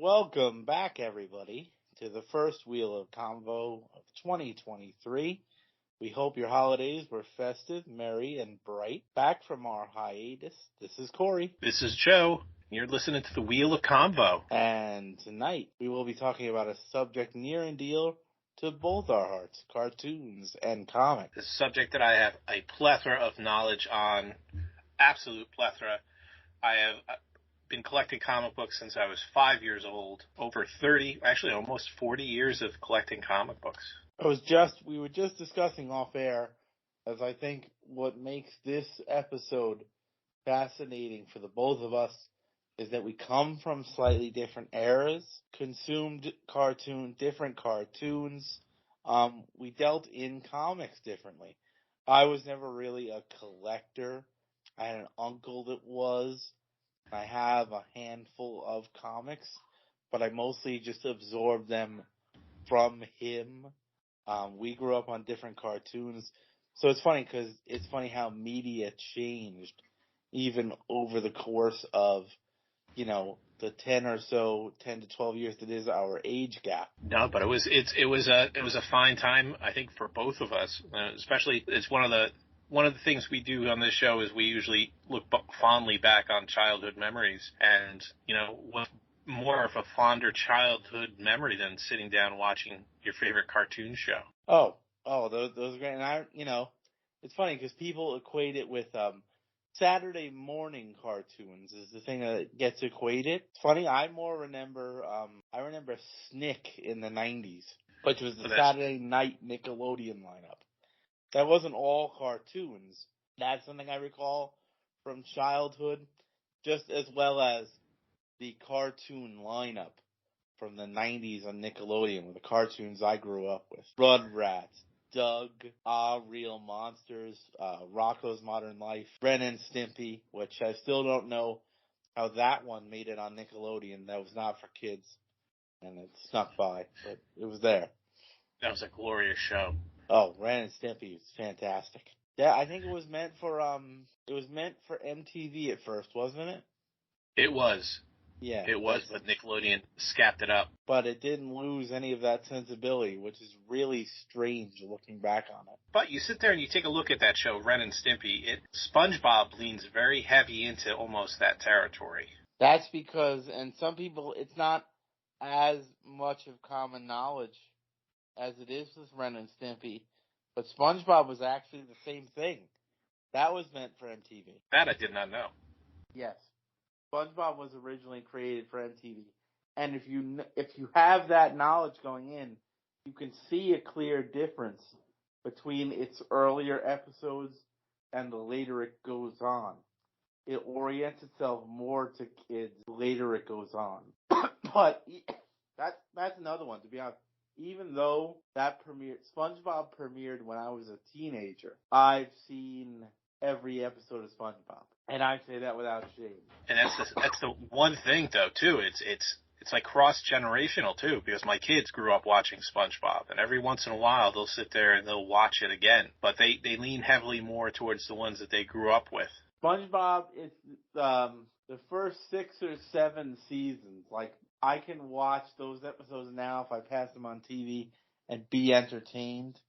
welcome back, everybody, to the first Wheel of Convo of 2023. We hope your holidays were festive, merry, and bright. Back from our hiatus, this is Corey. This is Joe. You're listening to the Wheel of Convo. And tonight, we will be talking about a subject near and dear to both our hearts, cartoons and comics. It's a subject that I have a plethora of knowledge on, absolute plethora. I have been collecting comic books since I was 5 years old. Over 30, actually almost 40 years of collecting comic books. We were just discussing off air, as I think what makes this episode fascinating for the both of us is that we come from slightly different eras, consumed different cartoons. We dealt in comics differently. I was never really a collector. I had an uncle that was. I have a handful of comics, but I mostly just absorbed them from him. We grew up on different cartoons. So it's funny because it's funny how media changed even over the course of, the 10 to 12 years that is our age gap. No, but it was a fine time, I think, for both of us. Especially, it's one of the things we do on this show is we usually look fondly back on childhood memories, and what more of a fonder childhood memory than sitting down watching your favorite cartoon show. Those are great. And it's funny because people equate it with Saturday morning cartoons is the thing that gets equated. It's funny, I remember Snick in the 90s, which was the Saturday night Nickelodeon lineup. That wasn't all cartoons. That's something I recall from childhood, just as well as the cartoon lineup from the 90s on Nickelodeon, with the cartoons I grew up with. Rugrats, Doug, Real Monsters, Rocko's Modern Life, Ren and Stimpy, which I still don't know how that one made it on Nickelodeon. That was not for kids, and it snuck by, but it was there. That was a glorious show. Oh, Ren and Stimpy is fantastic. Yeah, I think it was meant for MTV at first, wasn't it? It was. Yeah. It was, but Nickelodeon scapped it up. But it didn't lose any of that sensibility, which is really strange looking back on it. But you sit there and you take a look at that show, Ren and Stimpy. SpongeBob leans very heavy into almost that territory. That's because, and some people, it's not as much of common knowledge as it is with Ren and Stimpy, but SpongeBob was actually the same thing. That was meant for MTV. That I did not know. Yes. SpongeBob was originally created for MTV. And if you have that knowledge going in, you can see a clear difference between its earlier episodes and the later it goes on. It orients itself more to kids the later it goes on. But that's another one, to be honest. Even though SpongeBob premiered when I was a teenager, I've seen every episode of SpongeBob, and I say that without shame. And that's the one thing, though, too. It's like cross-generational, too, because my kids grew up watching SpongeBob, and every once in a while they'll sit there and they'll watch it again. But they lean heavily more towards the ones that they grew up with. SpongeBob is the first 6 or 7 seasons. Like, I can watch those episodes now if I pass them on TV and be entertained.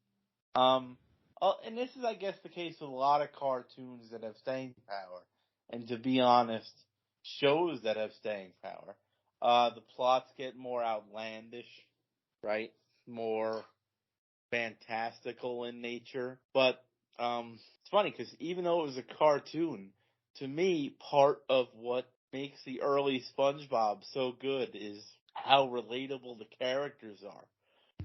And this is, I guess, the case with a lot of cartoons that have staying power. And to be honest, shows that have staying power. The plots get more outlandish, right? More fantastical in nature. But it's funny because even though it was a cartoon, to me, part of what makes the early SpongeBob so good is how relatable the characters are.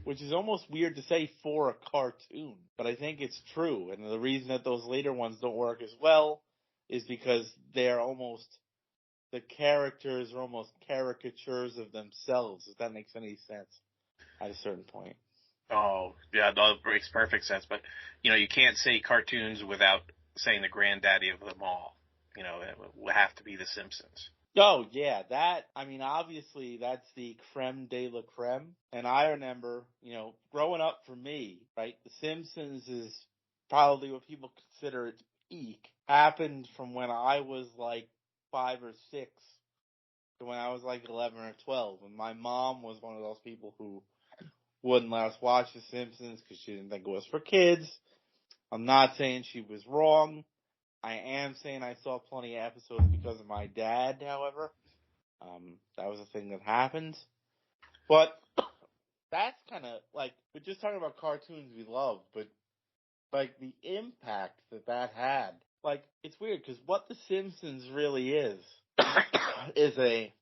Which is almost weird to say for a cartoon, but I think it's true. And the reason that those later ones don't work as well is because the characters are almost caricatures of themselves, if that makes any sense at a certain point. Oh, yeah, that makes perfect sense. But, you can't say cartoons without saying the granddaddy of them all. It would have to be The Simpsons. Oh, yeah, obviously that's the creme de la creme. And I remember, growing up for me, right, The Simpsons is probably what people consider its peak. Happened from when I was like 5 or 6 when I was like 11 or 12. And my mom was one of those people who wouldn't let us watch The Simpsons because she didn't think it was for kids. I'm not saying she was wrong. I am saying I saw plenty of episodes because of my dad, however. That was a thing that happened. But that's kind of like, we're just talking about cartoons we love, but like the impact that had. Like, it's weird because what The Simpsons really is a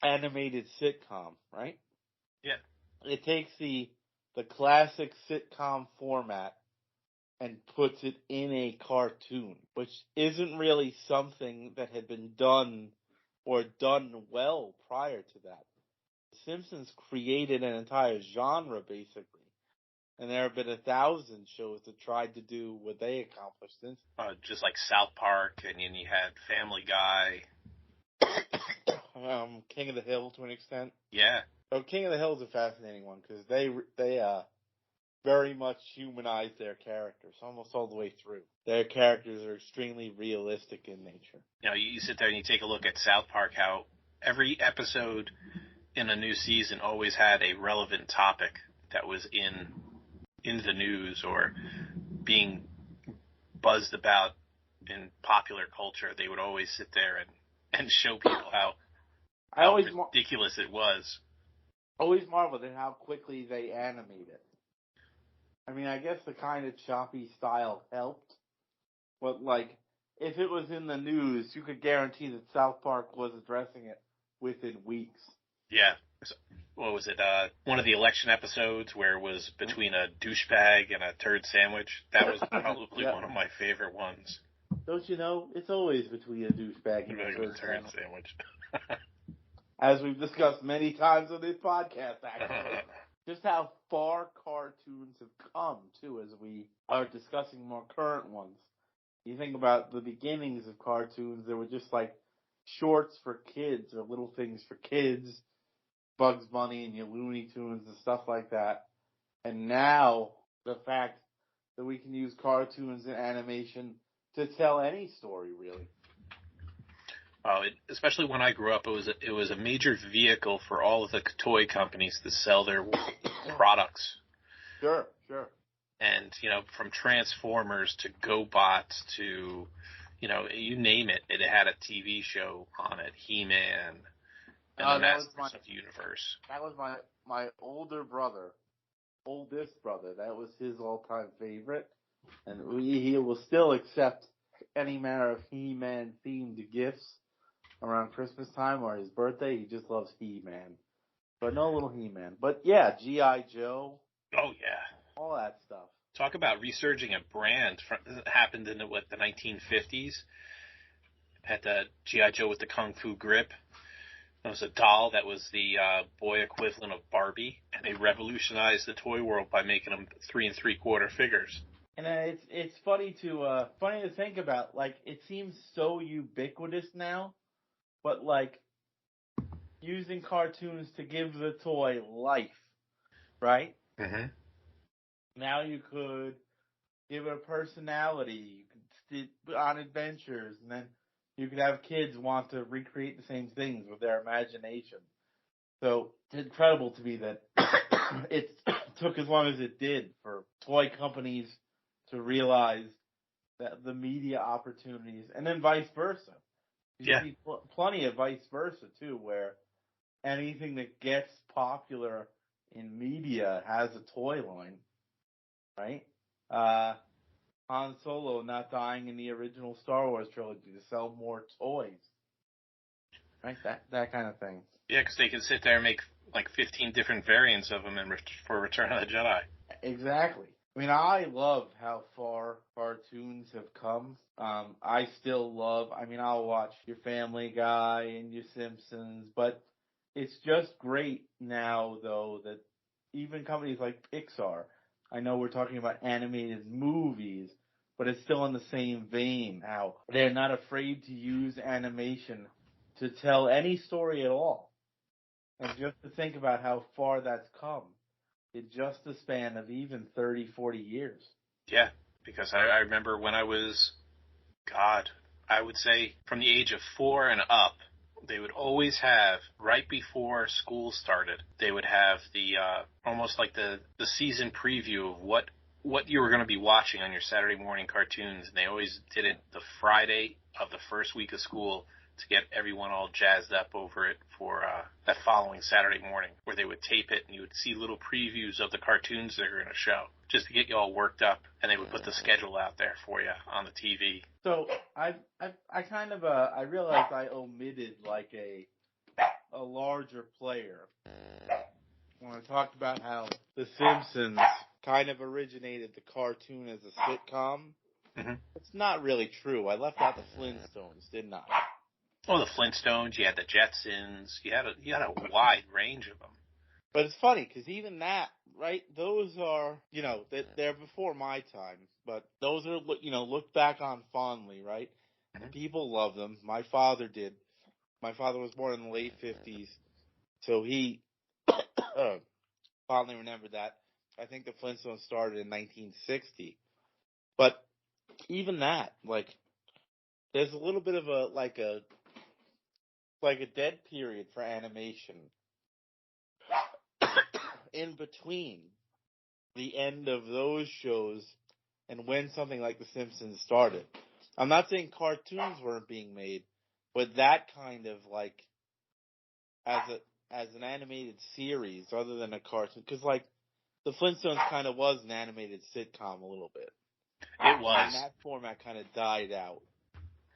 animated sitcom, right? Yeah. It takes the classic sitcom format and puts it in a cartoon, which isn't really something that had been done or done well prior to that. The Simpsons created an entire genre, basically. And there have been 1,000 shows that tried to do what they accomplished. Just like South Park, and then you had Family Guy. King of the Hill, to an extent. Yeah. So King of the Hill is a fascinating one because they very much humanize their characters almost all the way through. Their characters are extremely realistic in nature. You know, you sit there and you take a look at South Park, how every episode in a new season always had a relevant topic that was in the news or being buzzed about in popular culture. They would always sit there and show people how ridiculous it was. Always marveled at how quickly they animate it. I mean, I guess the kind of choppy style helped, but like, if it was in the news, you could guarantee that South Park was addressing it within weeks. Yeah. What was it? One of the election episodes where it was between a douchebag and a turd sandwich. That was probably one of my favorite ones. Don't you know? It's always between a douchebag and a turd sandwich. As we've discussed many times on this podcast, actually. Just how far cartoons have come, too, as we are discussing more current ones. You think about the beginnings of cartoons, there were just like shorts for kids or little things for kids, Bugs Bunny and your Looney Tunes and stuff like that. And now, the fact that we can use cartoons and animation to tell any story, really. Especially when I grew up, it was a major vehicle for all of the toy companies to sell their products. Sure. And, you know, from Transformers to GoBots to, you know, you name it, it had a TV show on it. He-Man and the Masters of the Universe. That was my oldest brother. That was his all-time favorite. And he will still accept any manner of He-Man themed gifts around Christmas time or his birthday. He just loves He-Man. But no little He-Man. But yeah, G.I. Joe. Oh, yeah. All that stuff. Talk about resurging a brand. Happened in the 1950s. Had the G.I. Joe with the Kung Fu grip. There was a doll that was the boy equivalent of Barbie, and they revolutionized the toy world by making them 3 3/4 figures. And it's funny to think about. Like, it seems so ubiquitous now, but like using cartoons to give the toy life, right? Mm-hmm. Now you could give it a personality. You could on adventures, and then you could have kids want to recreate the same things with their imagination. So it's incredible to me that it took as long as it did for toy companies to realize that the media opportunities, and then vice versa. You see plenty of vice versa too, where anything that gets popular in media has a toy line, right? Han Solo not dying in the original Star Wars trilogy to sell more toys, right? That kind of thing. Yeah, because they can sit there and make like 15 different variants of them for Return of the Jedi. Exactly. I mean, I love how far cartoons have come. I still love, I'll watch your Family Guy and your Simpsons, but it's just great now, though, that even companies like Pixar, I know we're talking about animated movies, but it's still in the same vein, how they're not afraid to use animation to tell any story at all. And just to think about how far that's come in just the span of even 30, 40 years. Yeah, because I remember when I was, I would say from the age of 4 and up, they would always have, right before school started, they would have the almost like the season preview of what you were going to be watching on your Saturday morning cartoons, and they always did it the Friday of the first week of school to get everyone all jazzed up over it for that following Saturday morning, where they would tape it and you would see little previews of the cartoons they were going to show, just to get you all worked up, and they would put the schedule out there for you on the TV. So I kind of I realized I omitted like a larger player when I talked about how The Simpsons kind of originated the cartoon as a sitcom. Mm-hmm. It's not really true. I left out the Flintstones, didn't I? Oh, the Flintstones. You had the Jetsons. You had a wide range of them. But it's funny because even that, right? Those are, they're before my time, but those are, looked back on fondly, right? Mm-hmm. People love them. My father did. My father was born in the late 50s, so he fondly remembered that. I think the Flintstones started in 1960. But even that, like, there's a little bit of a dead period for animation in between the end of those shows and when something like The Simpsons started. I'm not saying cartoons weren't being made, but that kind of like as an animated series other than a cartoon, because like the Flintstones kind of was an animated sitcom a little bit. It was. And that format kind of died out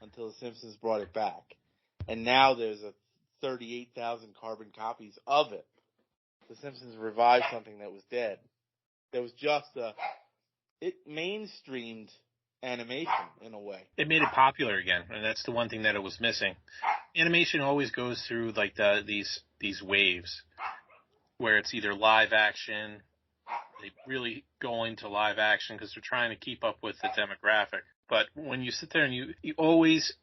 until The Simpsons brought it back, and now there's a 38,000 carbon copies of it. The Simpsons revived something that was dead. There was just it mainstreamed animation in a way. It made it popular again, and that's the one thing that it was missing. Animation always goes through like these waves where it's either live action. They really go into live action because they're trying to keep up with the demographic. But when you sit there and you always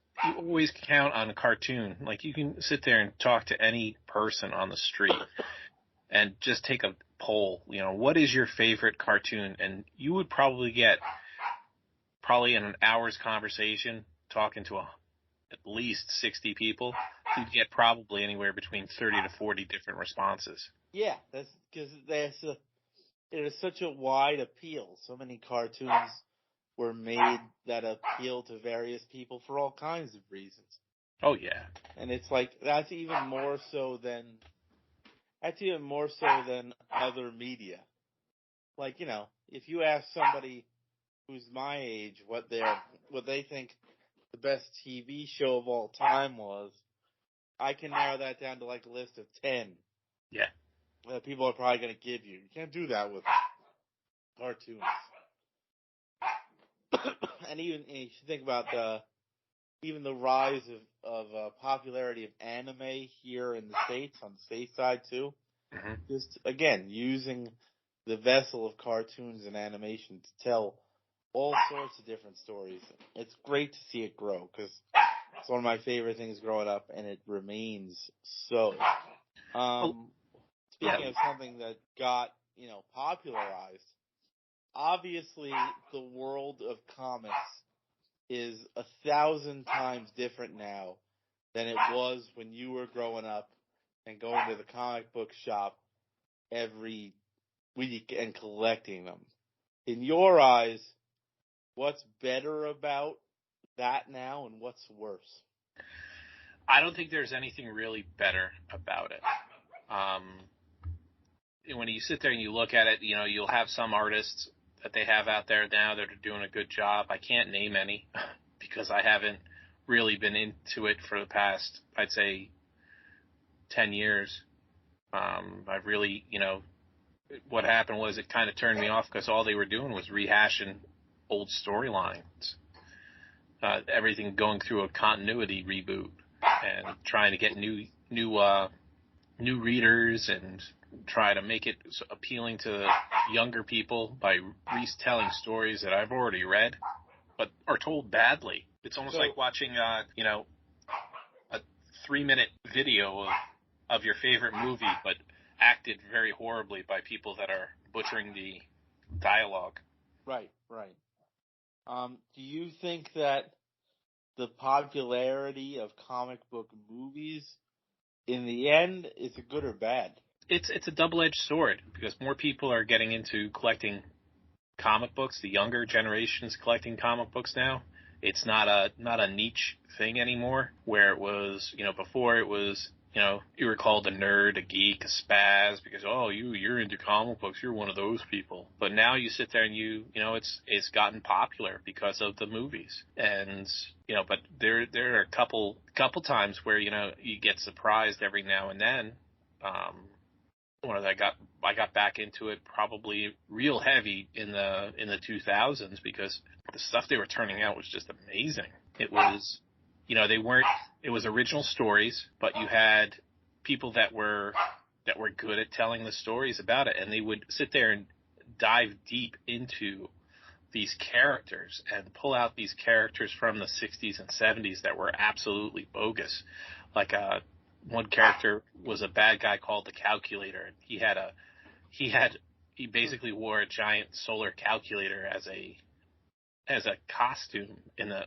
count on a cartoon. Like you can sit there and talk to any person on the street and just take a poll. What is your favorite cartoon? And you would probably get in an hour's conversation talking to at least 60 people. You'd get probably anywhere between 30 to 40 different responses. Yeah, that's because it is such a wide appeal. So many cartoons were made that appeal to various people for all kinds of reasons. Oh yeah. And it's like that's even more so than other media. Like, if you ask somebody who's my age what they think the best TV show of all time was, I can narrow that down to like a list of 10. Yeah. That people are probably going to give you. You can't do that with cartoons. And even you should think about even the rise of popularity of anime here in the States, on the stateside too. Mm-hmm. Just, again, using the vessel of cartoons and animation to tell all sorts of different stories. It's great to see it grow, because it's one of my favorite things growing up, and it remains so. Speaking of something that got, popularized, obviously the world of comics is 1,000 times different now than it was when you were growing up and going to the comic book shop every week and collecting them. In your eyes, what's better about that now and what's worse? I don't think there's anything really better about it. When you sit there and you look at it, you'll have some artists that they have out there now that are doing a good job. I can't name any because I haven't really been into it for the past, I'd say, 10 years. I've really, what happened was it kind of turned me off because all they were doing was rehashing old storylines. Everything going through a continuity reboot and trying to get new readers and try to make it appealing to younger people by retelling stories that I've already read, but are told badly. It's almost like watching, a 3-minute video of your favorite movie, but acted very horribly by people that are butchering the dialogue. Right. Do you think that the popularity of comic book movies, in the end, is it good or bad? It's a double-edged sword because more people are getting into collecting comic books. The younger generation's collecting comic books now. It's not a niche thing anymore, where it was, before it was, you were called a nerd, a geek, a spaz because, oh, you're into comic books, you're one of those people. But now you sit there and it's gotten popular because of the movies. And but there are a couple times where you get surprised every now and then. When I got back into it probably real heavy in the 2000s because the stuff they were turning out was just amazing. It was, it was original stories, but you had people that were good at telling the stories about it, and they would sit there and dive deep into these characters and pull out these characters from the 60s and 70s that were absolutely bogus. Like one character was a bad guy called the Calculator, and he basically wore a giant solar calculator as a costume in the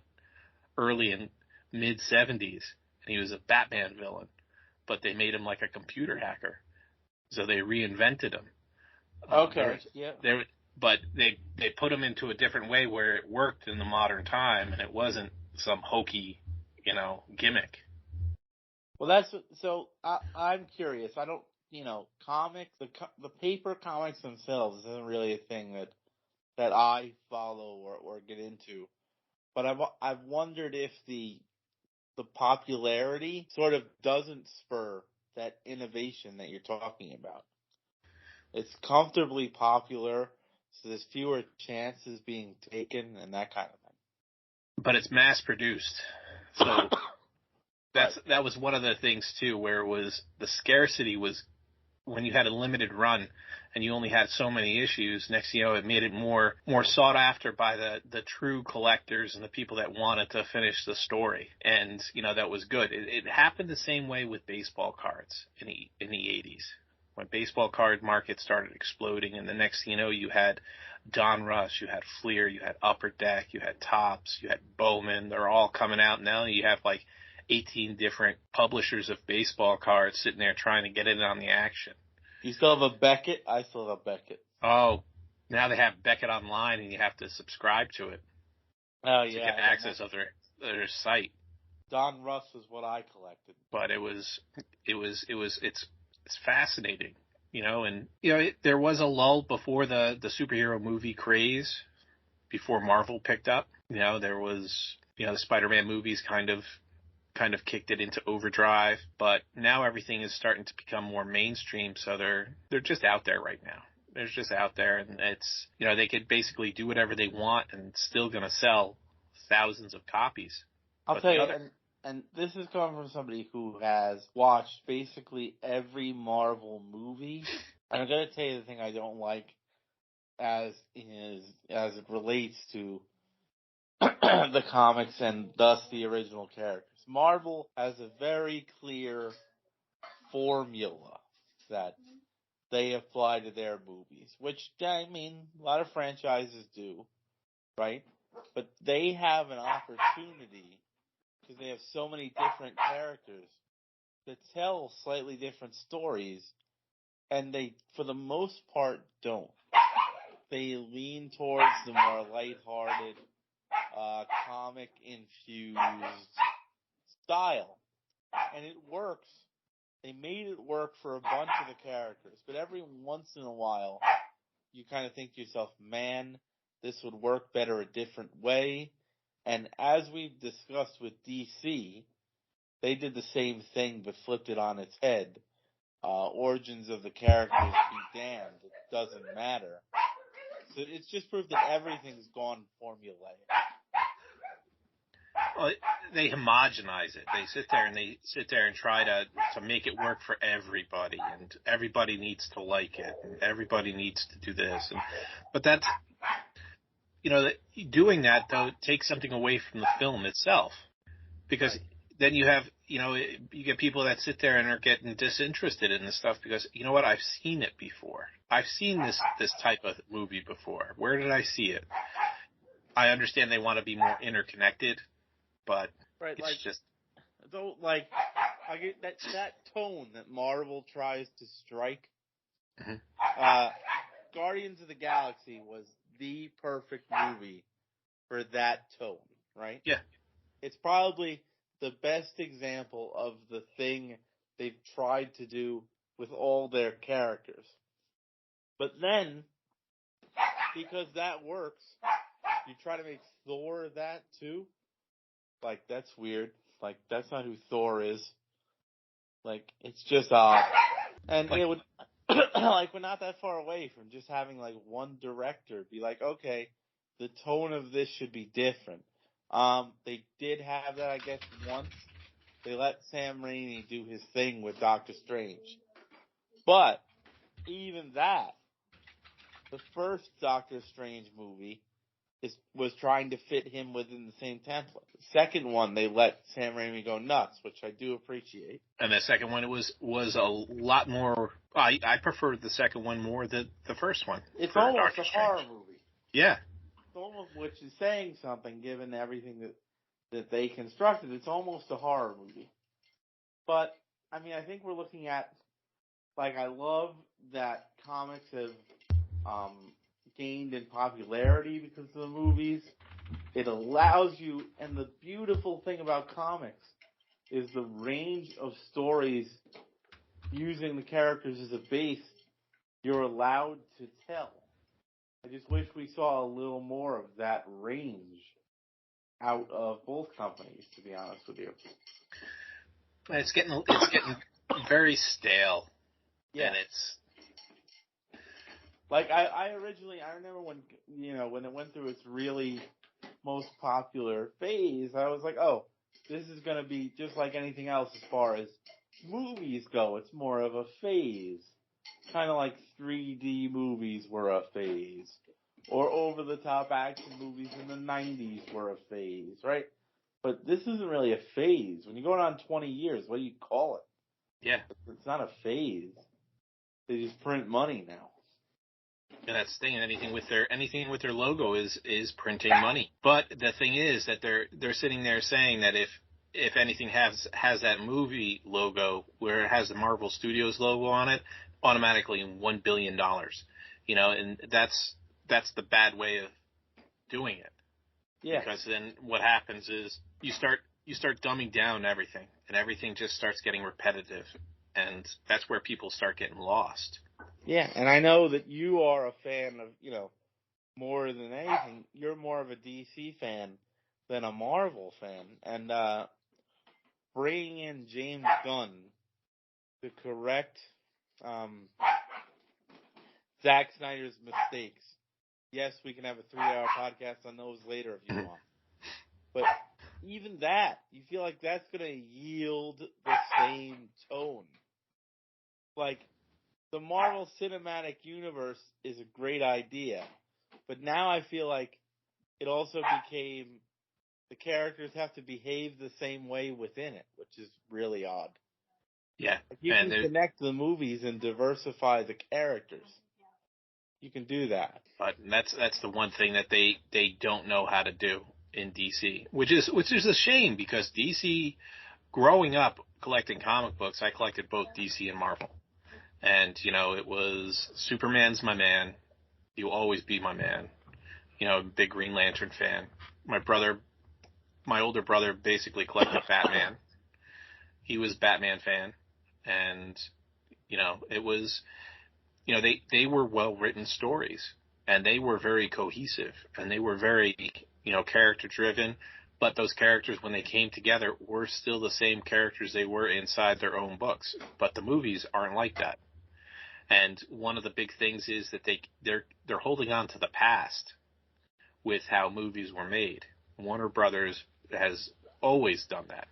early and mid 70s, and he was a Batman villain, but they made him like a computer hacker, so they reinvented him. Okay, but they put him into a different way where it worked in the modern time, and it wasn't some hokey, gimmick. Well, I'm curious. I don't, comics, the paper comics themselves isn't really a thing that I follow or get into. But I've wondered if the popularity sort of doesn't spur that innovation that you're talking about. It's comfortably popular, so there's fewer chances being taken and that kind of thing. But it's mass produced, so. That was one of the things too, where it was the scarcity was when you had a limited run and you only had so many issues. Next thing you know, it made it more sought after by the true collectors and the people that wanted to finish the story, and that was good. It happened the same way with baseball cards in the 80s when baseball card market started exploding, and the next thing you know, you had Don Russ, you had Fleer, you had Upper Deck, you had Topps, you had Bowman. They're all coming out now. You have like 18 different publishers of baseball cards sitting there trying to get in on the action. You still have a Beckett? I still have Beckett. Oh, now they have Beckett Online, and you have to subscribe to it. Oh, to get access of their site. Don Russ is what I collected. But it's fascinating, and there was a lull before the superhero movie craze, before Marvel picked up. There was the Spider-Man movies kind of kicked it into overdrive, but now everything is starting to become more mainstream, so they're just out there right now. They're just out there, and it's, they could basically do whatever they want and it's still going to sell thousands of copies. I'll tell you, and this is coming from somebody who has watched basically every Marvel movie, and I'm going to tell you the thing I don't like as it relates to the comics and thus the original characters. Marvel has a very clear formula that they apply to their movies, which, a lot of franchises do, right? But they have an opportunity, because they have so many different characters, to tell slightly different stories, and they, for the most part, don't. They lean towards the more lighthearted, comic-infused style. And it works. They made it work for a bunch of the characters. But every once in a while, you kind of think to yourself, man, this would work better a different way. And as we've discussed with DC, they did the same thing but flipped it on its head. Origins of the characters be damned. It doesn't matter. So it's just proof that everything's gone formulaic. Well, they homogenize it. They sit there and try to make it work for everybody, and everybody needs to like it, and everybody needs to do this. But that's, doing that though takes something away from the film itself, because then you have, you get people that sit there and are getting disinterested in the stuff because, what, I've seen it before. I've seen this type of movie before. Where did I see it? I understand they want to be more interconnected. but Right, it's like, just don't, like, I get that tone that Marvel tries to strike. Mhm. Guardians of the Galaxy was the perfect movie for that tone, right? Yeah. It's probably the best example of the thing they've tried to do with all their characters. But then, because that works, you try to make Thor that too? Like, that's weird. Like, that's not who Thor is. Like, it's just odd. And Like- it would, like, we're not that far away from just having, like, one director be like, okay, the tone of this should be different. They did have that, I guess, once. They let Sam Raimi do his thing with Doctor Strange. But, even that, the first Doctor Strange movie was trying to fit him within the same template. The second one, they let Sam Raimi go nuts, which I do appreciate. And the second one, it was a lot more. I preferred the second one more than the first one. It's for almost Doctor a Strange. horror movie. Yeah. It's almost, which is saying something given everything that they constructed. It's almost a horror movie. But, I mean, I think we're looking at, like, I love that comics have gained in popularity because of the movies. It allows you, and the beautiful thing about comics is the range of stories using the characters as a base you're allowed to tell. I just wish we saw a little more of that range out of both companies, to be honest with you. It's getting very stale. Yeah. And it's like I remember when when it went through its really most popular phase, I was like, oh, this is gonna be just like anything else as far as movies go. It's more of a phase. Kind of like 3D movies were a phase. Or over-the-top action movies in the 90s were a phase, right? But this isn't really a phase. When you go on 20 years, what do you call it? Yeah. It's not a phase. They just print money now. And that's the thing. Anything with their logo is printing money. But the thing is that they're sitting there saying that if anything has that movie logo where it has the Marvel Studios logo on it, automatically $1 billion. And that's the bad way of doing it. Yeah. Because then what happens is you start dumbing down everything, and everything just starts getting repetitive, and that's where people start getting lost. Yeah, and I know that you are a fan of, more than anything, you're more of a DC fan than a Marvel fan. And bringing in James Gunn to correct Zack Snyder's mistakes. Yes, we can have a 3-hour podcast on those later if you want. But even that, you feel like that's going to yield the same tone. Like, the Marvel Cinematic Universe is a great idea, but now I feel like it also became the characters have to behave the same way within it, which is really odd. Yeah. Like, you can connect the movies and diversify the characters. You can do that. But that's the one thing that they don't know how to do in DC, which is a shame, because DC, growing up collecting comic books, I collected both DC and Marvel. And, it was Superman's my man. You'll always be my man. Big Green Lantern fan. My older brother basically collected Batman. He was Batman fan. And, it was, they were well-written stories. And they were very cohesive. And they were very, character-driven. But those characters, when they came together, were still the same characters they were inside their own books. But the movies aren't like that. And one of the big things is that they're holding on to the past with how movies were made. Warner Brothers has always done that,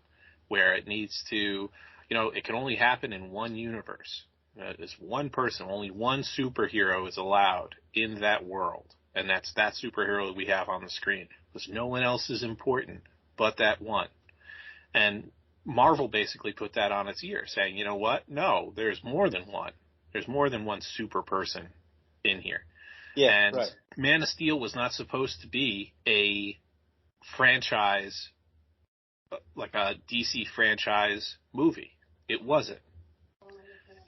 where it needs to, it can only happen in one universe. There's one person, only one superhero is allowed in that world, and that's that superhero that we have on the screen, because no one else is important but that one. And Marvel basically put that on its ear, saying, you know what? No, there's more than one. There's more than one super person in here. Yeah, and right. Man of Steel was not supposed to be a franchise like a DC franchise movie. It wasn't.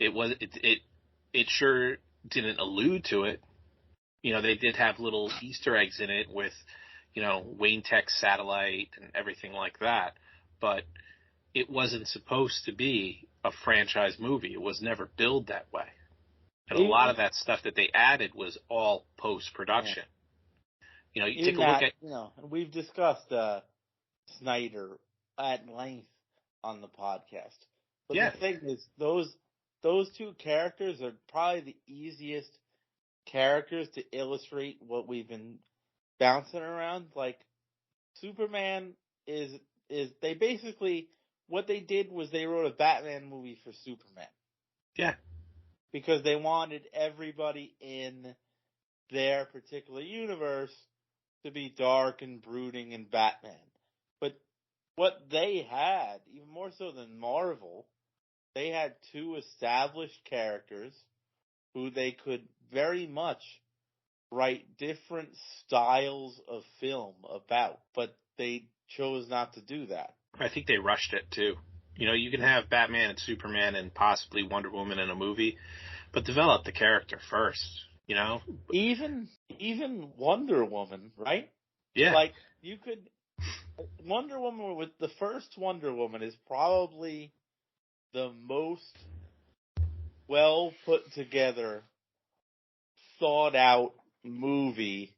It sure didn't allude to it. They did have little Easter eggs in it with, Wayne Tech's satellite and everything like that, but it wasn't supposed to be a franchise movie. It was never billed that way. And a lot of that stuff that they added was all post-production. You take a look at... and we've discussed Snyder at length on the podcast. But the thing is, those two characters are probably the easiest characters to illustrate what we've been bouncing around. Like, Superman is they basically, what they did was they wrote a Batman movie for Superman. Yeah. Because they wanted everybody in their particular universe to be dark and brooding and Batman. But what they had, even more so than Marvel, they had two established characters who they could very much write different styles of film about, but they chose not to do that. I think they rushed it too. You can have Batman and Superman and possibly Wonder Woman in a movie, but develop the character first, Even Wonder Woman, right? Yeah. Like, Wonder Woman, with the first Wonder Woman, is probably the most well put together, thought out movie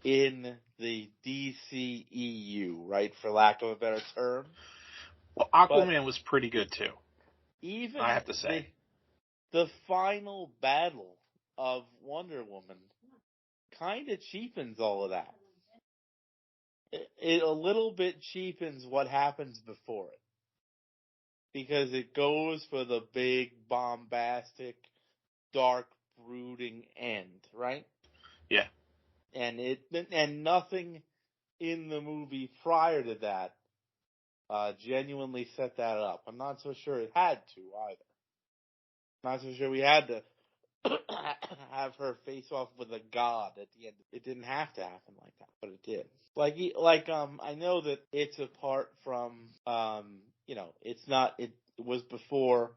in the DCEU, right? For lack of a better term. Well, Aquaman was pretty good too. Even I have to say, the final battle of Wonder Woman kind of cheapens all of that. It a little bit cheapens what happens before it. Because it goes for the big, bombastic, dark, brooding end, right? Yeah. And nothing in the movie prior to that genuinely set that up. I'm not so sure it had to either. Not so sure we had to have her face off with a god at the end. It didn't have to happen like that, but it did. I know that it's apart from, it's not, it was before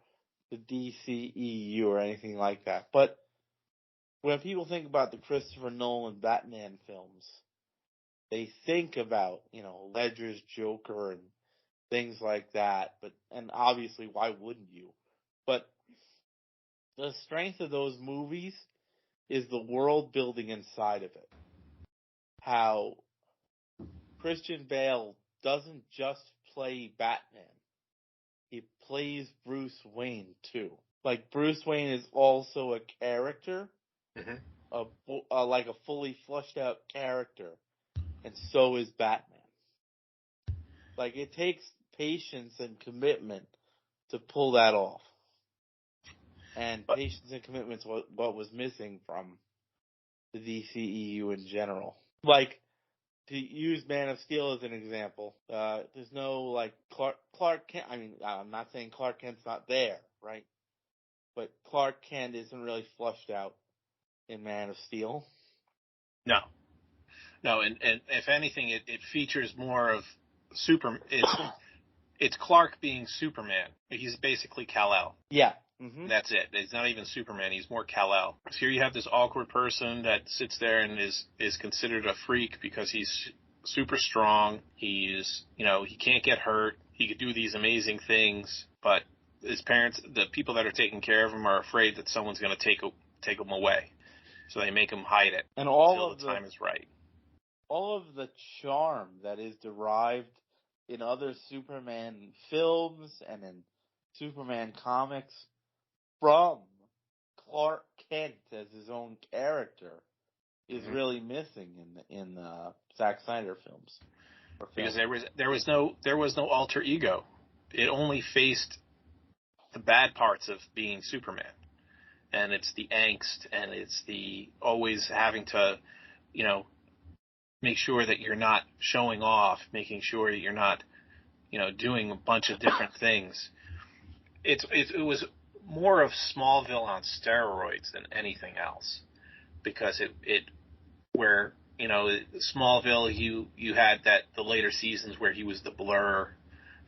the DCEU or anything like that. But when people think about the Christopher Nolan Batman films, they think about, Ledger's Joker and things like that. And obviously, why wouldn't you? But the strength of those movies is the world building inside of it. How Christian Bale doesn't just play Batman. He plays Bruce Wayne too. Like, Bruce Wayne is also a character, like a fully fleshed out character, and so is Batman. Like, it takes patience and commitment to pull that off. And patience and commitment's what was missing from the DCEU in general. Like, to use Man of Steel as an example, there's no, like, Clark Kent. I mean, I'm not saying Clark Kent's not there, right? But Clark Kent isn't really flushed out in Man of Steel. No, and if anything, it features more of it's Clark being Superman. He's basically Kal-El. Yeah. Mm-hmm. That's it. He's not even Superman. He's more Kal-El. So here you have this awkward person that sits there and is considered a freak because he's super strong. He's, he can't get hurt. He could do these amazing things, but his parents, the people that are taking care of him, are afraid that someone's going to take him away. So they make him hide it until the time is right. All of the charm that is derived in other Superman films and in Superman comics from Clark Kent as his own character is really missing in Zack Snyder films. Because there was no alter ego. It only faced the bad parts of being Superman. And it's the angst, and it's the always having to, make sure that you're not showing off, making sure that you're not, doing a bunch of different things. It was more of Smallville on steroids than anything else, because it where Smallville, you had the later seasons where he was the Blur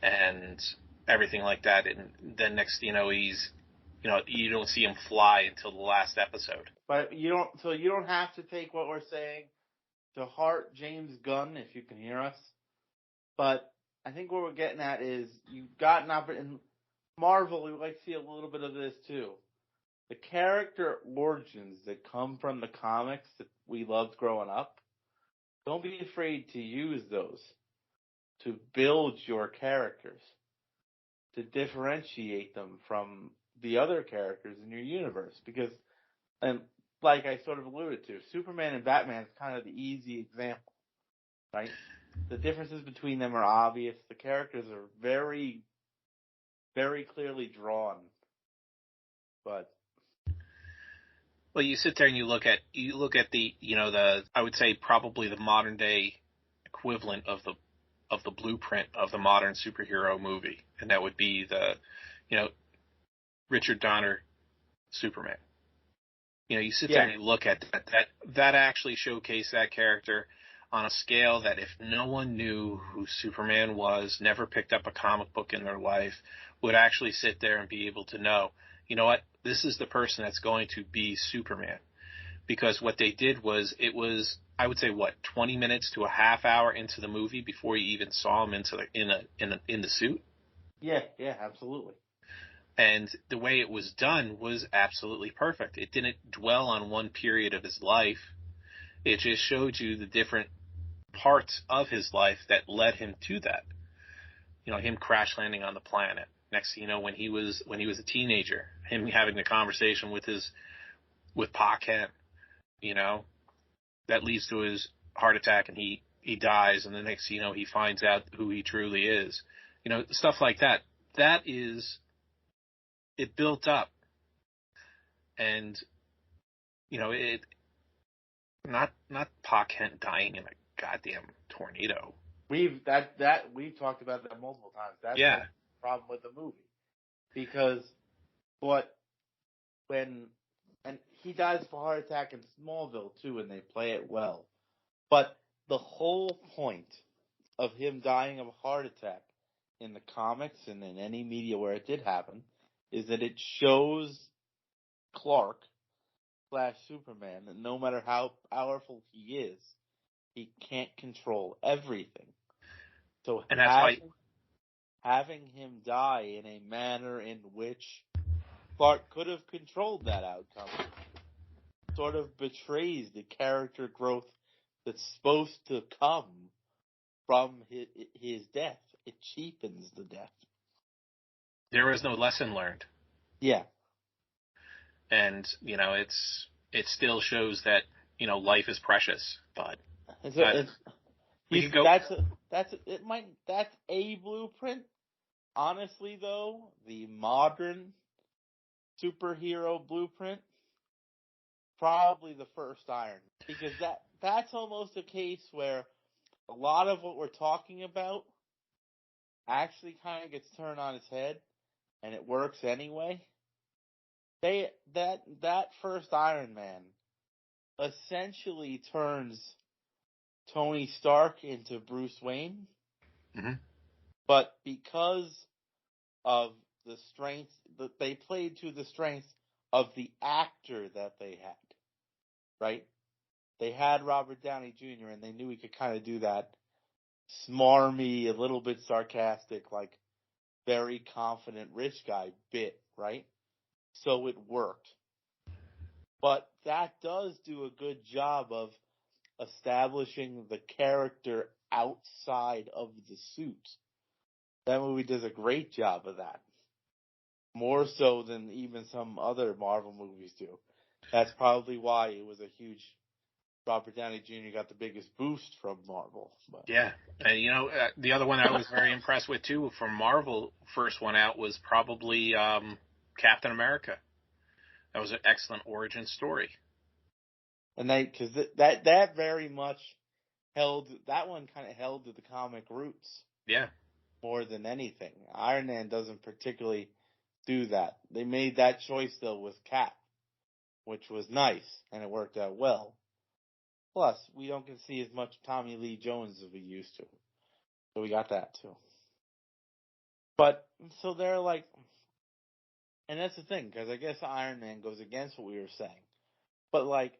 and everything like that, and then next you don't see him fly until the last episode. But you don't have to take what we're saying to heart, James Gunn, if you can hear us. But I think what we're getting at is you've got in Marvel, we like to see a little bit of this too. The character origins that come from the comics that we loved growing up, don't be afraid to use those to build your characters, to differentiate them from the other characters in your universe. Because, and like I sort of alluded to, Superman and Batman is kind of the easy example, right? The differences between them are obvious. The characters are very, very clearly drawn. But well, you sit there and you look at the I would say probably the modern day equivalent of the blueprint of the modern superhero movie, and that would be the Richard Donner Superman. You sit there and you look at that actually showcased that character on a scale that if no one knew who Superman was, never picked up a comic book in their life, would actually sit there and be able to know, you know what, this is the person that's going to be Superman. Because what they did was, it was, I would say, 20 minutes to a half hour into the movie before you even saw him in the suit. Yeah, absolutely. And the way it was done was absolutely perfect. It didn't dwell on one period of his life. It just showed you the different parts of his life that led him to that. Him crash landing on the planet. Next, when he was a teenager, him having the conversation with Pa Kent, that leads to his heart attack and he dies, and the next he finds out who he truly is. Stuff like that. That is, it built up, and it not Pa Kent dying in a goddamn tornado. We've talked about that multiple times. That's the problem with the movie, because and he dies of a heart attack in Smallville too, and they play it well. But the whole point of him dying of a heart attack in the comics and in any media where it did happen is that it shows Clark / Superman that no matter how powerful he is, he can't control everything. So and that's having him die in a manner in which Clark could have controlled that outcome sort of betrays the character growth that's supposed to come from his death. It cheapens the death. There was no lesson learned. Yeah. And, it still shows that, life is precious, but that's a blueprint. Honestly though, the modern superhero blueprint, probably the first Iron Man, because that's almost a case where a lot of what we're talking about actually kind of gets turned on its head, and it works anyway. That first Iron Man essentially turns Tony Stark into Bruce Wayne, but because of the strength that they played to the strength of the actor that they had, right? They had Robert Downey Jr. and they knew he could kind of do that smarmy, a little bit sarcastic, like very confident rich guy bit, right? So it worked. But that does do a good job of establishing the character outside of the suit. That movie does a great job of that. More so than even some other Marvel movies do. That's probably why it was a huge... Robert Downey Jr. got the biggest boost from Marvel. But. Yeah. And, the other one I was very impressed with, too, from Marvel, first one out, was probably Captain America. That was an excellent origin story. And because that very much that one kind of held to the comic roots. Yeah. More than anything. Iron Man doesn't particularly do that. They made that choice, though, with Cap, which was nice, and it worked out well. Plus, we don't get to see as much Tommy Lee Jones as we used to. So we got that too. But, so they're like, and that's the thing, because I guess Iron Man goes against what we were saying. But like,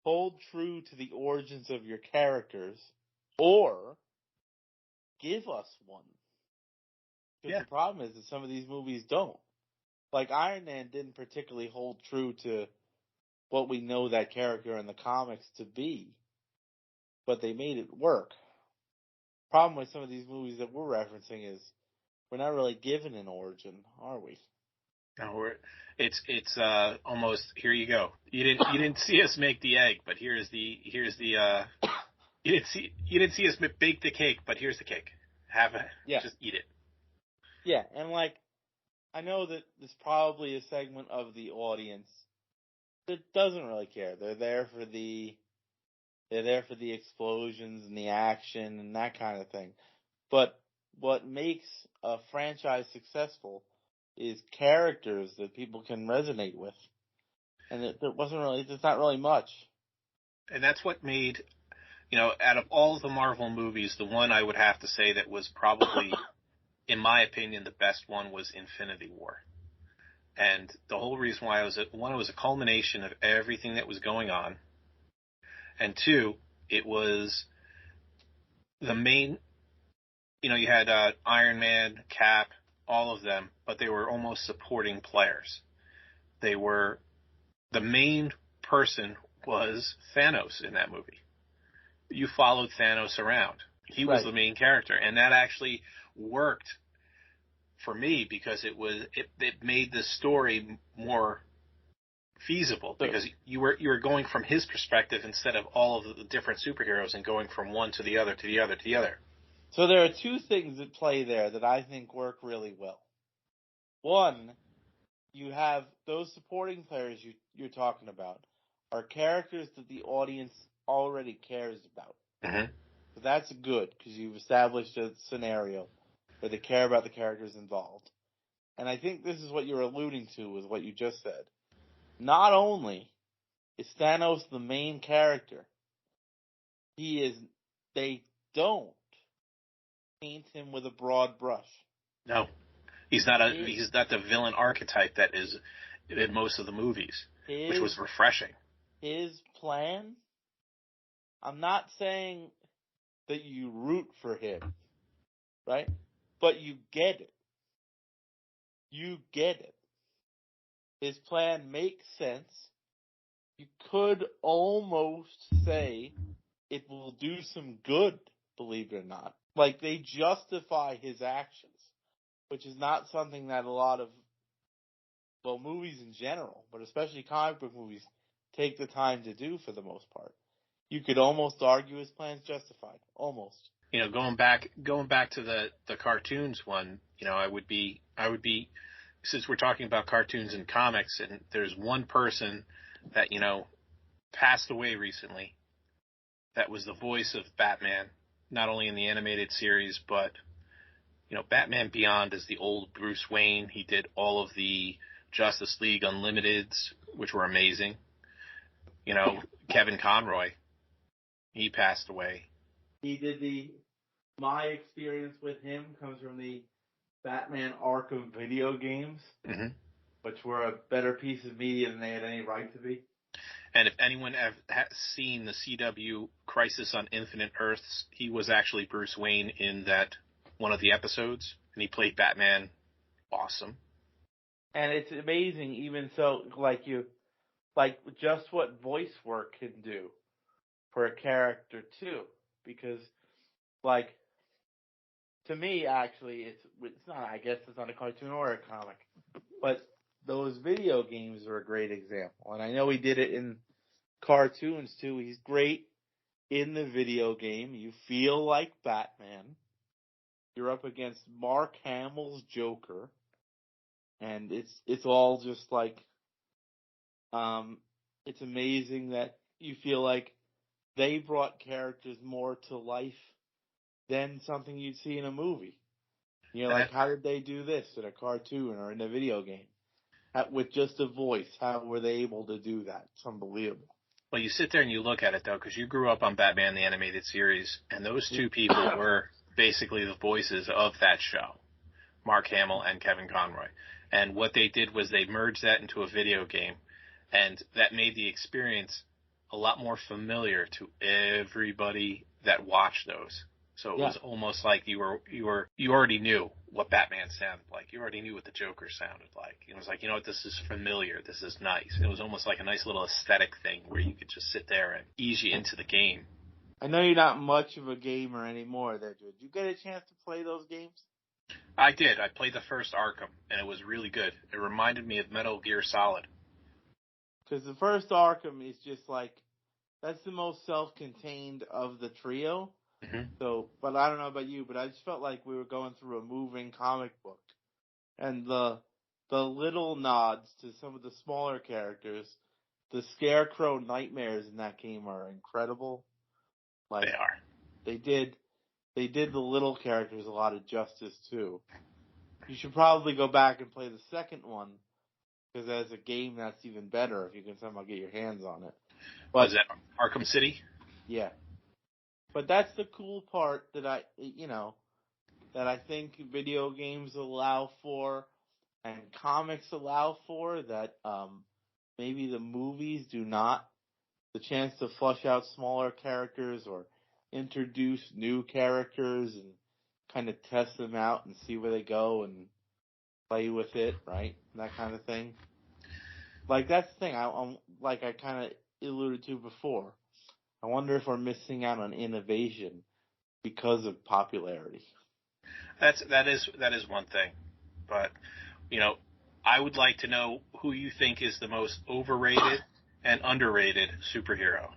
hold true to the origins of your characters, or give us one. Because the problem is that some of these movies don't. Like, Iron Man didn't particularly hold true to what we know that character in the comics to be. But they made it work. Problem with some of these movies that we're referencing is we're not really given an origin, are we? No, it's almost, here you go. You didn't see us make the egg, but here's the you didn't see us bake the cake, but here's the cake. Just eat it. Yeah, and like, I know that there's probably a segment of the audience that doesn't really care. They're there for the explosions and the action and that kind of thing. But what makes a franchise successful is characters that people can resonate with. And there's not really much. And that's what made, out of all the Marvel movies, the one I would have to say that was probably, in my opinion, the best one was Infinity War. And the whole reason why it was a culmination of everything that was going on. And two, it was the main, you had Iron Man, Cap, all of them, but they were almost supporting players. The main person was Thanos in that movie. You followed Thanos around. He was the main character, and that actually worked for me because it made the story more feasible, because you were going from his perspective instead of all of the different superheroes and going from one to the other to the other to the other. So there are two things at play there that I think work really well. One, you have those supporting players you're talking about are characters that the audience already cares about. Mm-hmm. So that's good, because you've established a scenario where they care about the characters involved. And I think this is what you're alluding to with what you just said. Not only is Thanos the main character, they don't paint him with a broad brush. No. He's not the villain archetype that is in most of the movies, which was refreshing. His plan, I'm not saying that you root for him, right? But you get it. You get it. His plan makes sense. You could almost say it will do some good, believe it or not. Like, they justify his actions, which is not something that a lot of, movies in general, but especially comic book movies, take the time to do for the most part. You could almost argue his plan's justified. Almost. Going back to the cartoons one, I would be, since we're talking about cartoons and comics, and there's one person that, passed away recently that was the voice of Batman, not only in the animated series, but, Batman Beyond is the old Bruce Wayne. He did all of the Justice League Unlimiteds, which were amazing. Kevin Conroy, he passed away. He did my experience with him comes from the Batman Arkham video games, mm-hmm. which were a better piece of media than they had any right to be. And if anyone has seen the CW Crisis on Infinite Earths, he was actually Bruce Wayne in that one of the episodes, and he played Batman awesome. And it's amazing, even so, like just what voice work can do for a character too, because to me, actually, it's not. I guess it's not a cartoon or a comic, but those video games are a great example. And I know he did it in cartoons too. He's great in the video game. You feel like Batman. You're up against Mark Hamill's Joker, and it's all just it's amazing that you feel like they brought characters more to life than something you'd see in a movie. How did they do this in a cartoon or in a video game? With just a voice, how were they able to do that? It's unbelievable. Well, you sit there and you look at it, though, because you grew up on Batman the Animated Series, and those two people were basically the voices of that show, Mark Hamill and Kevin Conroy. And what they did was they merged that into a video game, and that made the experience a lot more familiar to everybody that watched those. So it was almost like you already knew what Batman sounded like. You already knew what the Joker sounded like. It was like, you know what, this is familiar. This is nice. It was almost like a nice little aesthetic thing where you could just sit there and ease you into the game. I know you're not much of a gamer anymore there, dude. Did you get a chance to play those games? I did. I played the first Arkham, and it was really good. It reminded me of Metal Gear Solid. Because the first Arkham is just like, that's the most self-contained of the trio. Mm-hmm. So, but I don't know about you, but I just felt like we were going through a moving comic book. And the little nods to some of the smaller characters, the Scarecrow nightmares in that game are incredible. Like, They are. They did the little characters a lot of justice too. You should probably go back and play the second one, because as a game that's even better if you can somehow get your hands on it. But, was that Arkham City? Yeah. But that's the cool part that I think video games allow for and comics allow for that maybe the movies do not. The chance to flush out smaller characters or introduce new characters and kind of test them out and see where they go and play with it, right? That kind of thing. Like, that's the thing. Like I kind of alluded to before. I wonder if we're missing out on innovation because of popularity. That is one thing, but I would like to know who you think is the most overrated and underrated superhero.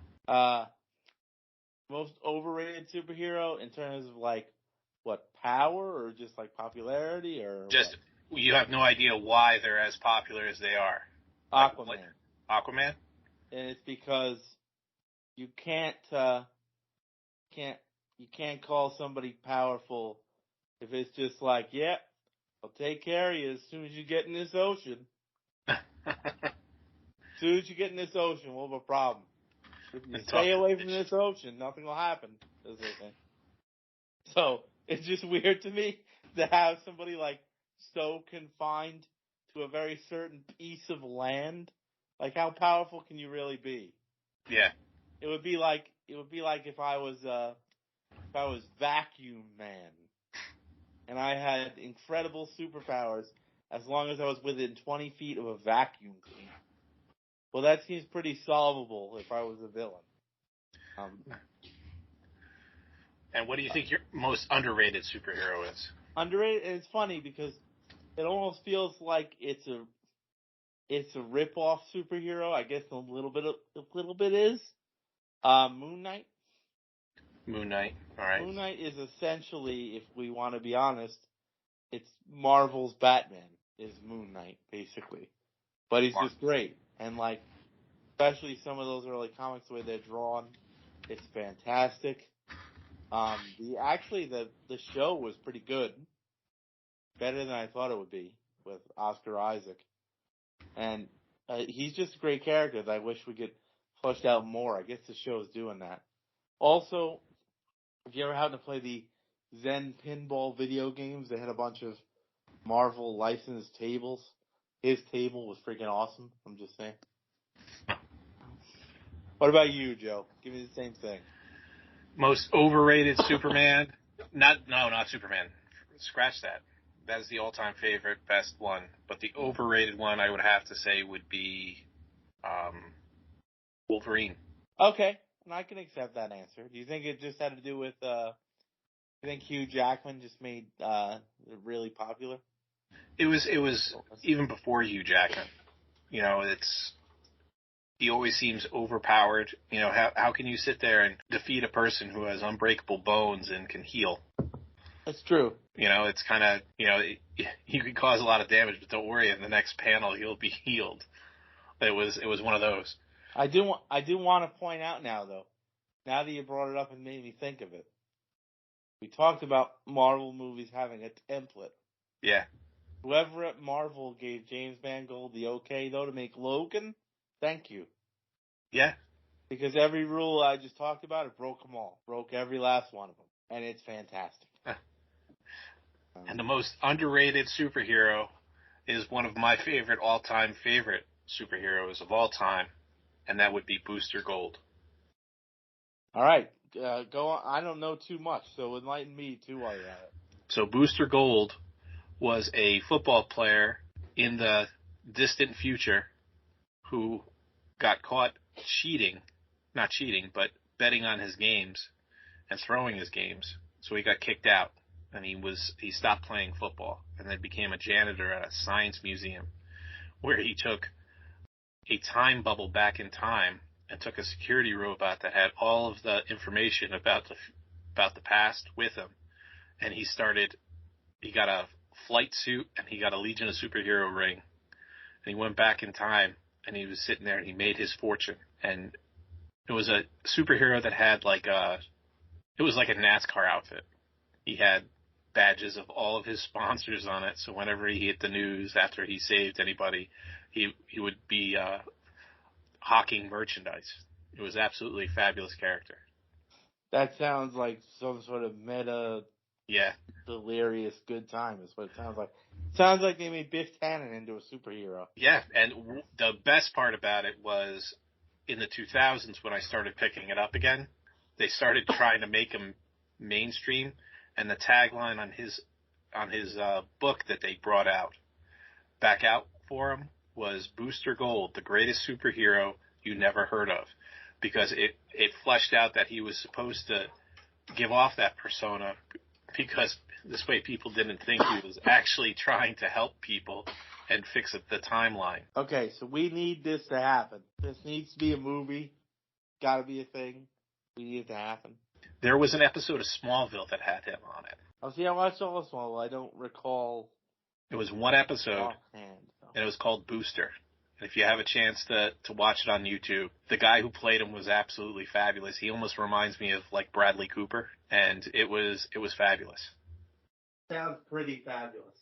Most overrated superhero in terms of like what, power or just like popularity or just what? You have no idea why they're as popular as they are. Aquaman. Aquaman? And it's because you can't call somebody powerful if it's just like, yeah, I'll take care of you as soon as you get in this ocean. As soon as you get in this ocean, we'll have a problem. If you stay away from this ocean, nothing will happen. So it's just weird to me to have somebody like so confined to a very certain piece of land. Like, how powerful can you really be? Yeah. It would be like if I was Vacuum Man, and I had incredible superpowers as long as I was within 20 feet of a vacuum cleaner. Well, that seems pretty solvable if I was a villain. And what do you think your most underrated superhero is? Underrated, and it's funny because it almost feels like it's a rip-off superhero. I guess a little bit is. Moon Knight. Moon Knight. All right. Moon Knight is essentially, if we want to be honest, it's Marvel's Batman is Moon Knight, basically. But he's just great. And, like, especially some of those early comics, the way they're drawn, it's fantastic. The show was pretty good. Better than I thought it would be with Oscar Isaac. And he's just a great character that I wish we could flesh out more. I guess the show is doing that. Also, if you ever happen to play the Zen pinball video games, they had a bunch of Marvel licensed tables. His table was freaking awesome. I'm just saying. What about you, Joe? Give me the same thing. Most overrated Superman? Not Superman. Scratch that. That is the all-time favorite, best one. But the overrated one, I would have to say, would be Wolverine. Okay, and I can accept that answer. Do you think it just had to do with? You think Hugh Jackman just made it really popular? It was even before Hugh Jackman. He always seems overpowered. How can you sit there and defeat a person who has unbreakable bones and can heal? That's true. It's kind of, he could cause a lot of damage, but don't worry, in the next panel he'll be healed. It was one of those. I do want to point out now, though, now that you brought it up and made me think of it, we talked about Marvel movies having a template. Yeah. Whoever at Marvel gave James Mangold the okay, though, to make Logan, thank you. Yeah. Because every rule I just talked about, it broke them all. Broke every last one of them. And it's fantastic. And the most underrated superhero is one of my all-time favorite superheroes of all time, and that would be Booster Gold. All right. Go on. I don't know too much, so enlighten me too while you're at it. So Booster Gold was a football player in the distant future who got caught not cheating, but betting on his games and throwing his games. So he got kicked out, and he stopped playing football, and then became a janitor at a science museum, where he took a time bubble back in time and took a security robot that had all of the information about the past with him, and he got a flight suit, and he got a Legion of Superhero ring, and he went back in time, and he was sitting there, and he made his fortune. And it was a superhero that had it was like a NASCAR outfit. He had badges of all of his sponsors on it, so whenever he hit the news after he saved anybody, he would be hawking merchandise. It was absolutely a fabulous character. That sounds like some sort of meta, delirious good time is what it sounds like. Sounds like they made Biff Tannen into a superhero. Yeah, and the best part about it was in the 2000s when I started picking it up again, they started trying to make him mainstream, and the tagline on his book that they brought back out for him was Booster Gold, the greatest superhero you never heard of, because it fleshed out that he was supposed to give off that persona because this way people didn't think he was actually trying to help people and fix the timeline. Okay, so we need this to happen. This needs to be a movie. Got to be a thing. We need it to happen. There was an episode of Smallville that had him on it. Oh, see, I watched all of Smallville. I don't recall. It was one episode, and it was called Booster. And if you have a chance to watch it on YouTube, the guy who played him was absolutely fabulous. He almost reminds me of like Bradley Cooper, and it was fabulous. Sounds pretty fabulous.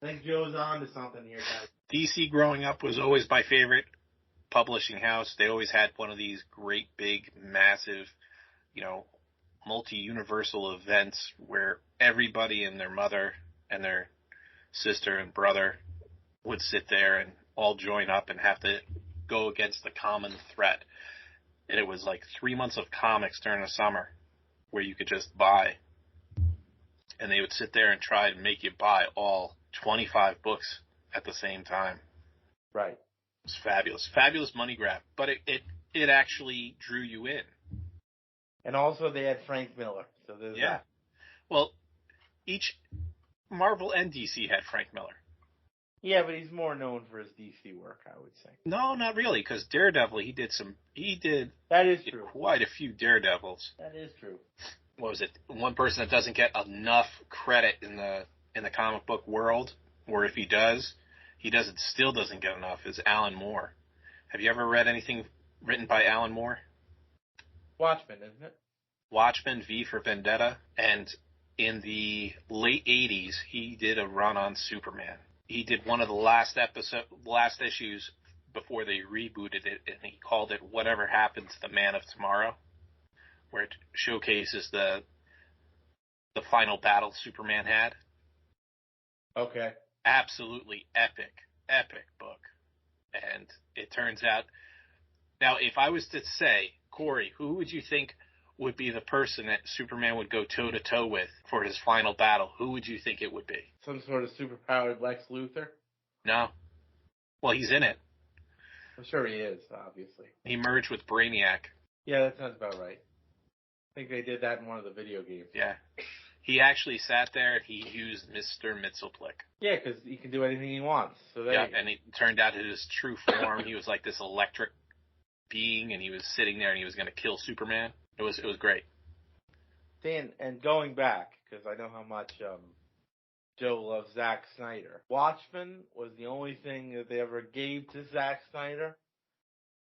I think Joe's on to something here, guys. DC growing up was always my favorite publishing house. They always had one of these great, big, massive, multi-universal events where everybody and their mother and their sister and brother would sit there and all join up and have to go against the common threat. And it was like 3 months of comics during the summer where you could just buy. And they would sit there and try to make you buy all 25 books at the same time. Right. It was fabulous. Fabulous money grab. But it actually drew you in. And also they had Frank Miller. So there's that. Well, each Marvel and DC had Frank Miller. Yeah, but he's more known for his DC work, I would say. No, not really, because Daredevil, he did that is true. Quite a few Daredevils. That is true. What was it? One person that doesn't get enough credit in the comic book world, or if he does, still doesn't get enough, is Alan Moore. Have you ever read anything written by Alan Moore? Watchmen, isn't it? Watchmen, V for Vendetta, and in the late 80s, he did a run on Superman. He did one of the last issues before they rebooted it, and he called it Whatever Happened to the Man of Tomorrow, where it showcases the final battle Superman had. Okay. Absolutely epic book. And it turns out, now if I was to say, Corey, who would you think would be the person that Superman would go toe-to-toe with for his final battle? Who would you think it would be? Some sort of superpowered Lex Luthor? No. Well, he's in it. I'm sure he is, obviously. He merged with Brainiac. Yeah, that sounds about right. I think they did that in one of the video games. Yeah. He actually sat there and he used Mr. Mxyzptlk. Yeah, because he can do anything he wants. So and it turned out his true form. He was like this electric being, and he was sitting there and he was going to kill Superman. It was great. Dan, and going back, because I know how much Joe loves Zack Snyder. Watchmen was the only thing that they ever gave to Zack Snyder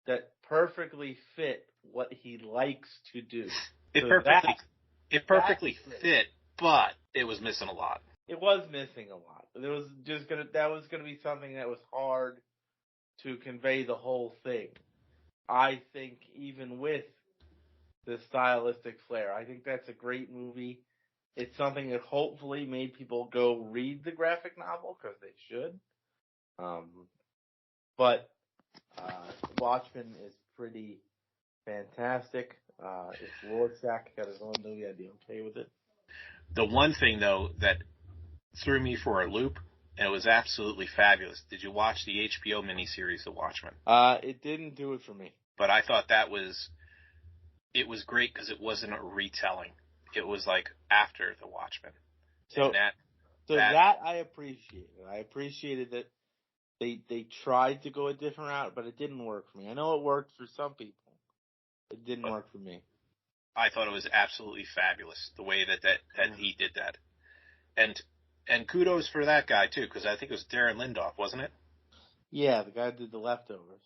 that perfectly fit what he likes to do. It perfectly fit, but it was missing a lot. It was missing a lot. That was gonna be something that was hard to convey the whole thing. I think even with the stylistic flair, I think that's a great movie. It's something that hopefully made people go read the graphic novel because they should. But Watchmen is pretty fantastic. If Rorschach got his own movie, I'd be okay with it. The one thing, though, that threw me for a loop, and it was absolutely fabulous. Did you watch the HBO miniseries, The Watchmen? It didn't do it for me. But I thought it was great because it wasn't a retelling. It was like after The Watchmen. So that I appreciated. I appreciated that they tried to go a different route, but it didn't work for me. I know it worked for some people. It didn't work for me. I thought it was absolutely fabulous the way that he did that. And kudos for that guy too, because I think it was Darren Lindoff, wasn't it? Yeah, the guy who did The Leftovers.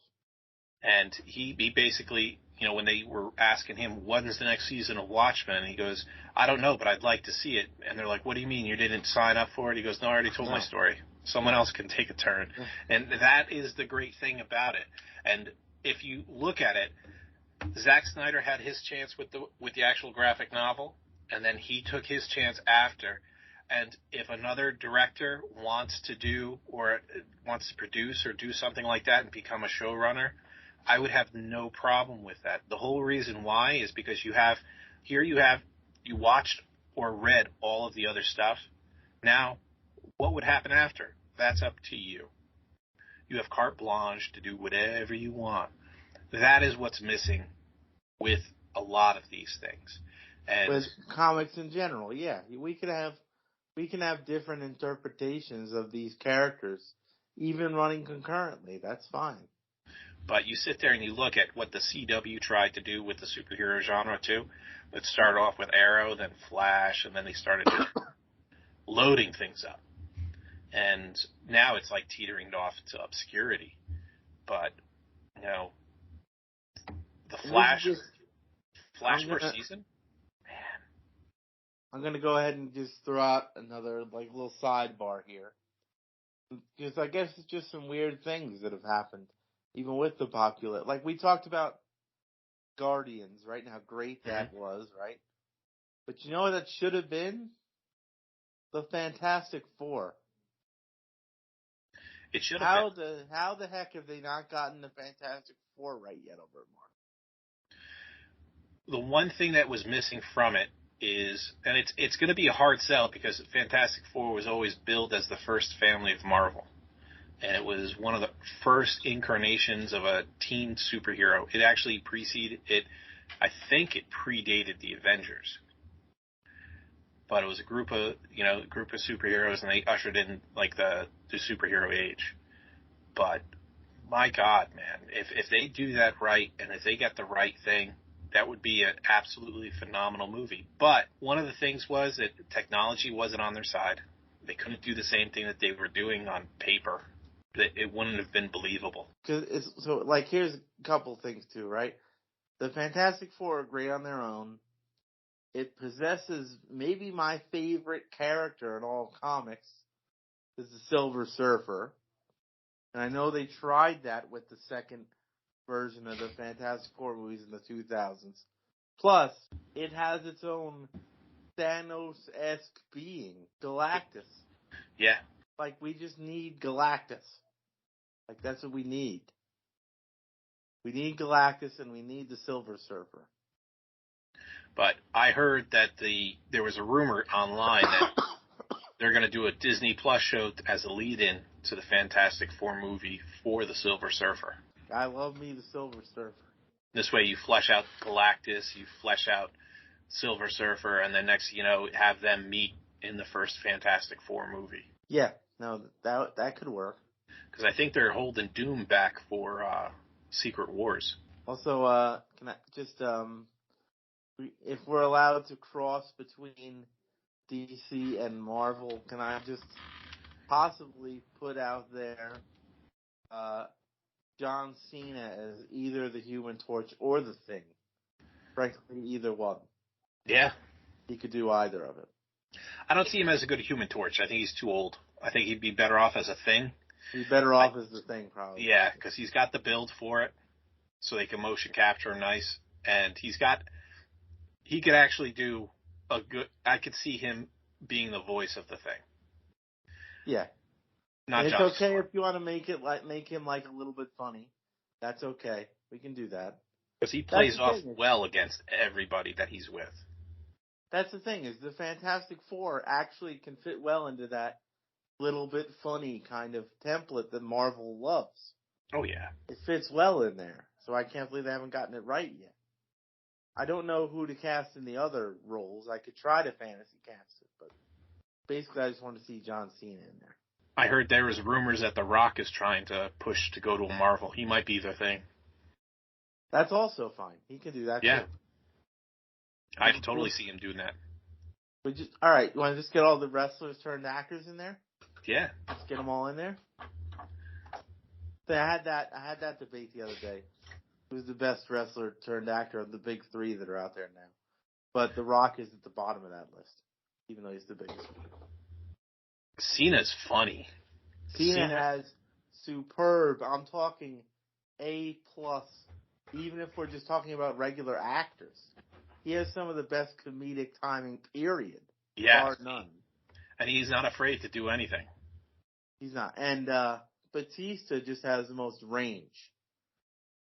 And he basically, when they were asking him, when's the next season of Watchmen? And he goes, I don't know, but I'd like to see it. And they're like, what do you mean you didn't sign up for it? He goes, no, I already told my story. Someone else can take a turn. And that is the great thing about it. And if you look at it, Zack Snyder had his chance with the actual graphic novel, and then he took his chance after. And if another director wants to produce or do something like that and become a showrunner, I would have no problem with that. The whole reason why is because you watched or read all of the other stuff. Now, what would happen after? That's up to you. You have carte blanche to do whatever you want. That is what's missing with a lot of these things. And with comics in general, yeah. We can have different interpretations of these characters, even running concurrently. That's fine. But you sit there and you look at what the CW tried to do with the superhero genre too. It started off with Arrow, then Flash, and then they started loading things up. And now it's like teetering off to obscurity. But, the Flash per season? Man. I'm going to go ahead and just throw out another little sidebar here. Because I guess it's just some weird things that have happened, even with the popular. Like we talked about Guardians, right? And how great that was, right? But you know what that should have been? The Fantastic Four. It should have been. How the heck have they not gotten the Fantastic Four right yet over Marvel? The one thing that was missing from it is, and it's going to be a hard sell because Fantastic Four was always billed as the first family of Marvel. And it was one of the first incarnations of a teen superhero. It actually I think it predated the Avengers. But it was a group of superheroes, and they ushered in the superhero age. But my God, man, if they do that right, and if they get the right thing, that would be an absolutely phenomenal movie. But one of the things was that technology wasn't on their side. They couldn't do the same thing that they were doing on paper. That it wouldn't have been believable. Here's a couple things too, right? The Fantastic Four are great on their own. It possesses maybe my favorite character in all comics is the Silver Surfer. And I know they tried that with the second version of the Fantastic Four movies in the 2000s. Plus, it has its own Thanos-esque being, Galactus. Yeah. We just need Galactus. That's what we need. We need Galactus and we need the Silver Surfer. But I heard that there was a rumor online that they're going to do a Disney Plus show as a lead-in to the Fantastic Four movie for the Silver Surfer. I love me the Silver Surfer. This way you flesh out Galactus, you flesh out Silver Surfer, and then next, have them meet in the first Fantastic Four movie. Yeah, no, that could work. Because I think they're holding Doom back for Secret Wars. Also, can I just if we're allowed to cross between DC and Marvel, can I just possibly put out there John Cena as either the Human Torch or the Thing? Frankly, either one. Yeah. He could do either of it. I don't see him as a good Human Torch. I think he's too old. I think he'd be better off as a Thing. He'd be better off as the Thing, probably. Yeah, because he's got the build for it. so they can motion capture him nice. And he could actually do a good. I could see him being the voice of the thing. Yeah. Not And it's Johnny okay Storm. if you want to make him like a little bit funny. That's okay. We can do that. Because he plays off well against everybody that he's with. That's the thing, is the Fantastic Four actually can fit well into that little bit funny kind of template that Marvel loves. Oh, yeah. It fits well in there. So I can't believe they haven't gotten it right yet. I don't know who to cast in the other roles. I could try to fantasy cast it, but basically I just want to see John Cena in there. I heard there was rumors that The Rock is trying to push to go to a Marvel. He might be the thing. That's also fine. He can do that yeah. too. I can totally see him doing that. All right, you want to just get all the wrestlers turned actors in there? Yeah. Let's get them all in there. So I had that debate the other day. Who's the best wrestler turned actor of the big three that are out there now? But The Rock is at the bottom of that list, even though he's the biggest one. Cena's funny. Cena has superb. I'm talking A+. Even if we're just talking about regular actors, he has some of the best comedic timing. Period. Yeah. Bar none. And he's not afraid to do anything. He's not. And Batista just has the most range.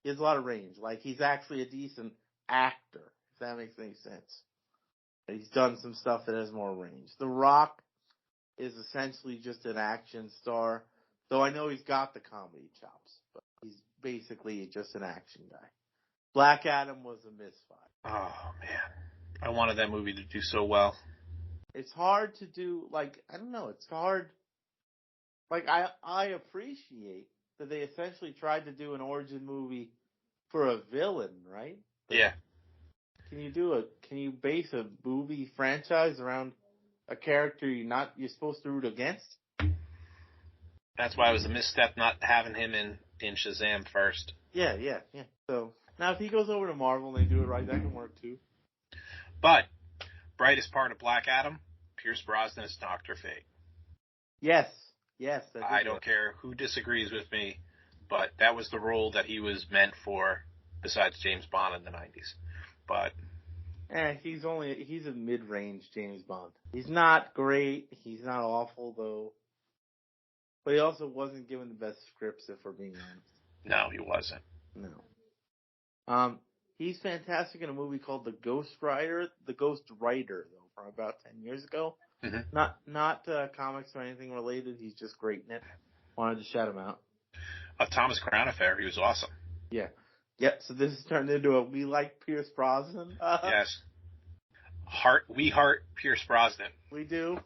He has a lot of range. Like, he's actually a decent actor, if that makes any sense. He's done some stuff that has more range. The Rock is essentially just an action star, though I know he's got the comedy chops, but he's basically just an action guy. Black Adam was a misfire. Oh, man. I wanted that movie to do so well. It's hard to do, like, I don't know, it's hard. Like, I appreciate that they essentially tried to do an origin movie for a villain, right? But yeah. Can you base a movie franchise around a character you're supposed to root against? That's why it was a misstep not having him in Shazam first. Yeah. So now if he goes over to Marvel and they do it right, that can work too. But brightest part of Black Adam, Pierce Brosnan as Dr. Fate. Yes. I don't care who disagrees with me, but that was the role that he was meant for, besides James Bond in the 90s. But he's a mid-range James Bond. He's not great. He's not awful though. But he also wasn't given the best scripts, if we're being honest. No, he wasn't. No. He's fantastic in a movie called The Ghost Rider, though, from about 10 years ago. Mm-hmm. Not comics or anything related. He's just great in it. Wanted to shout him out. Thomas Crown Affair, he was awesome. Yeah. So this has turned into a we like Pierce Brosnan. Yes. We heart Pierce Brosnan. We do.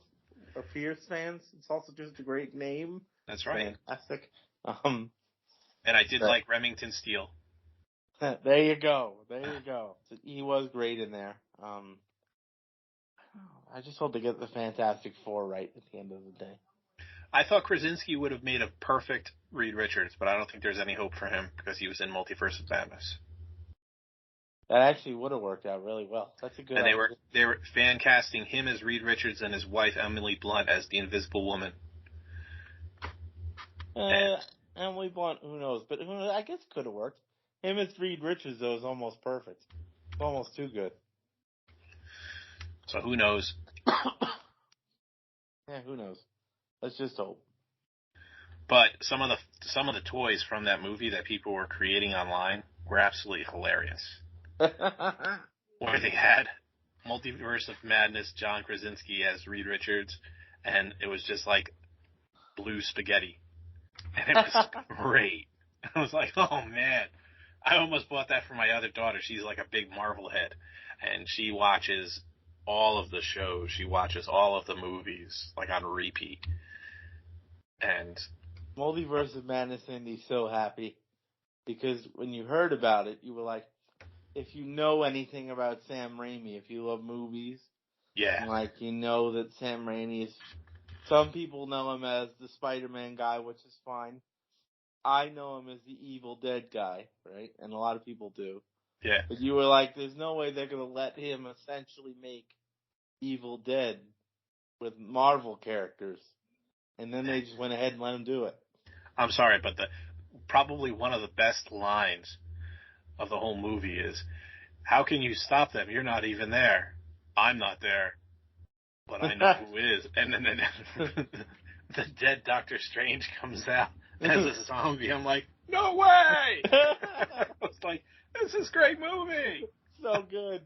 We're Pierce fans. It's also just a great name. That's right. Fantastic. And I did like Remington Steele. There you go. He was great in there. I just hope they get the Fantastic Four right at the end of the day. I thought Krasinski would have made a perfect Reed Richards, but I don't think there's any hope for him because he was in Multiverse of Madness. That actually would have worked out really well. That's a good idea. And they were fan casting him as Reed Richards and his wife Emily Blunt as the Invisible Woman. Emily Blunt, who knows? But I guess it could have worked. Him as Reed Richards, though, is almost perfect. It's almost too good. So who knows? Yeah, who knows? Let's just hope. But some of the toys from that movie that people were creating online were absolutely hilarious. Where they had Multiverse of Madness, John Krasinski as Reed Richards, and it was just like blue spaghetti. And it was great. I was like, oh man. I almost bought that for my other daughter. She's like a big Marvel head. And she watches all of the shows. She watches all of the movies, like on repeat. And Multiverse of Madness made me so happy. Because when you heard about it, you were like, if you know anything about Sam Raimi, if you love movies, yeah, like you know that Sam Raimi is. Some people know him as the Spider-Man guy, which is fine. I know him as the Evil Dead guy, right? And a lot of people do. Yeah. But you were like, there's no way they're going to let him essentially make Evil Dead with Marvel characters. And then they just went ahead and let him do it. I'm sorry, but probably one of the best lines of the whole movie is, how can you stop them? You're not even there. I'm not there, but I know who is. And then the dead Doctor Strange comes out as a zombie. I'm like, no way! I was like, this is a great movie. So good.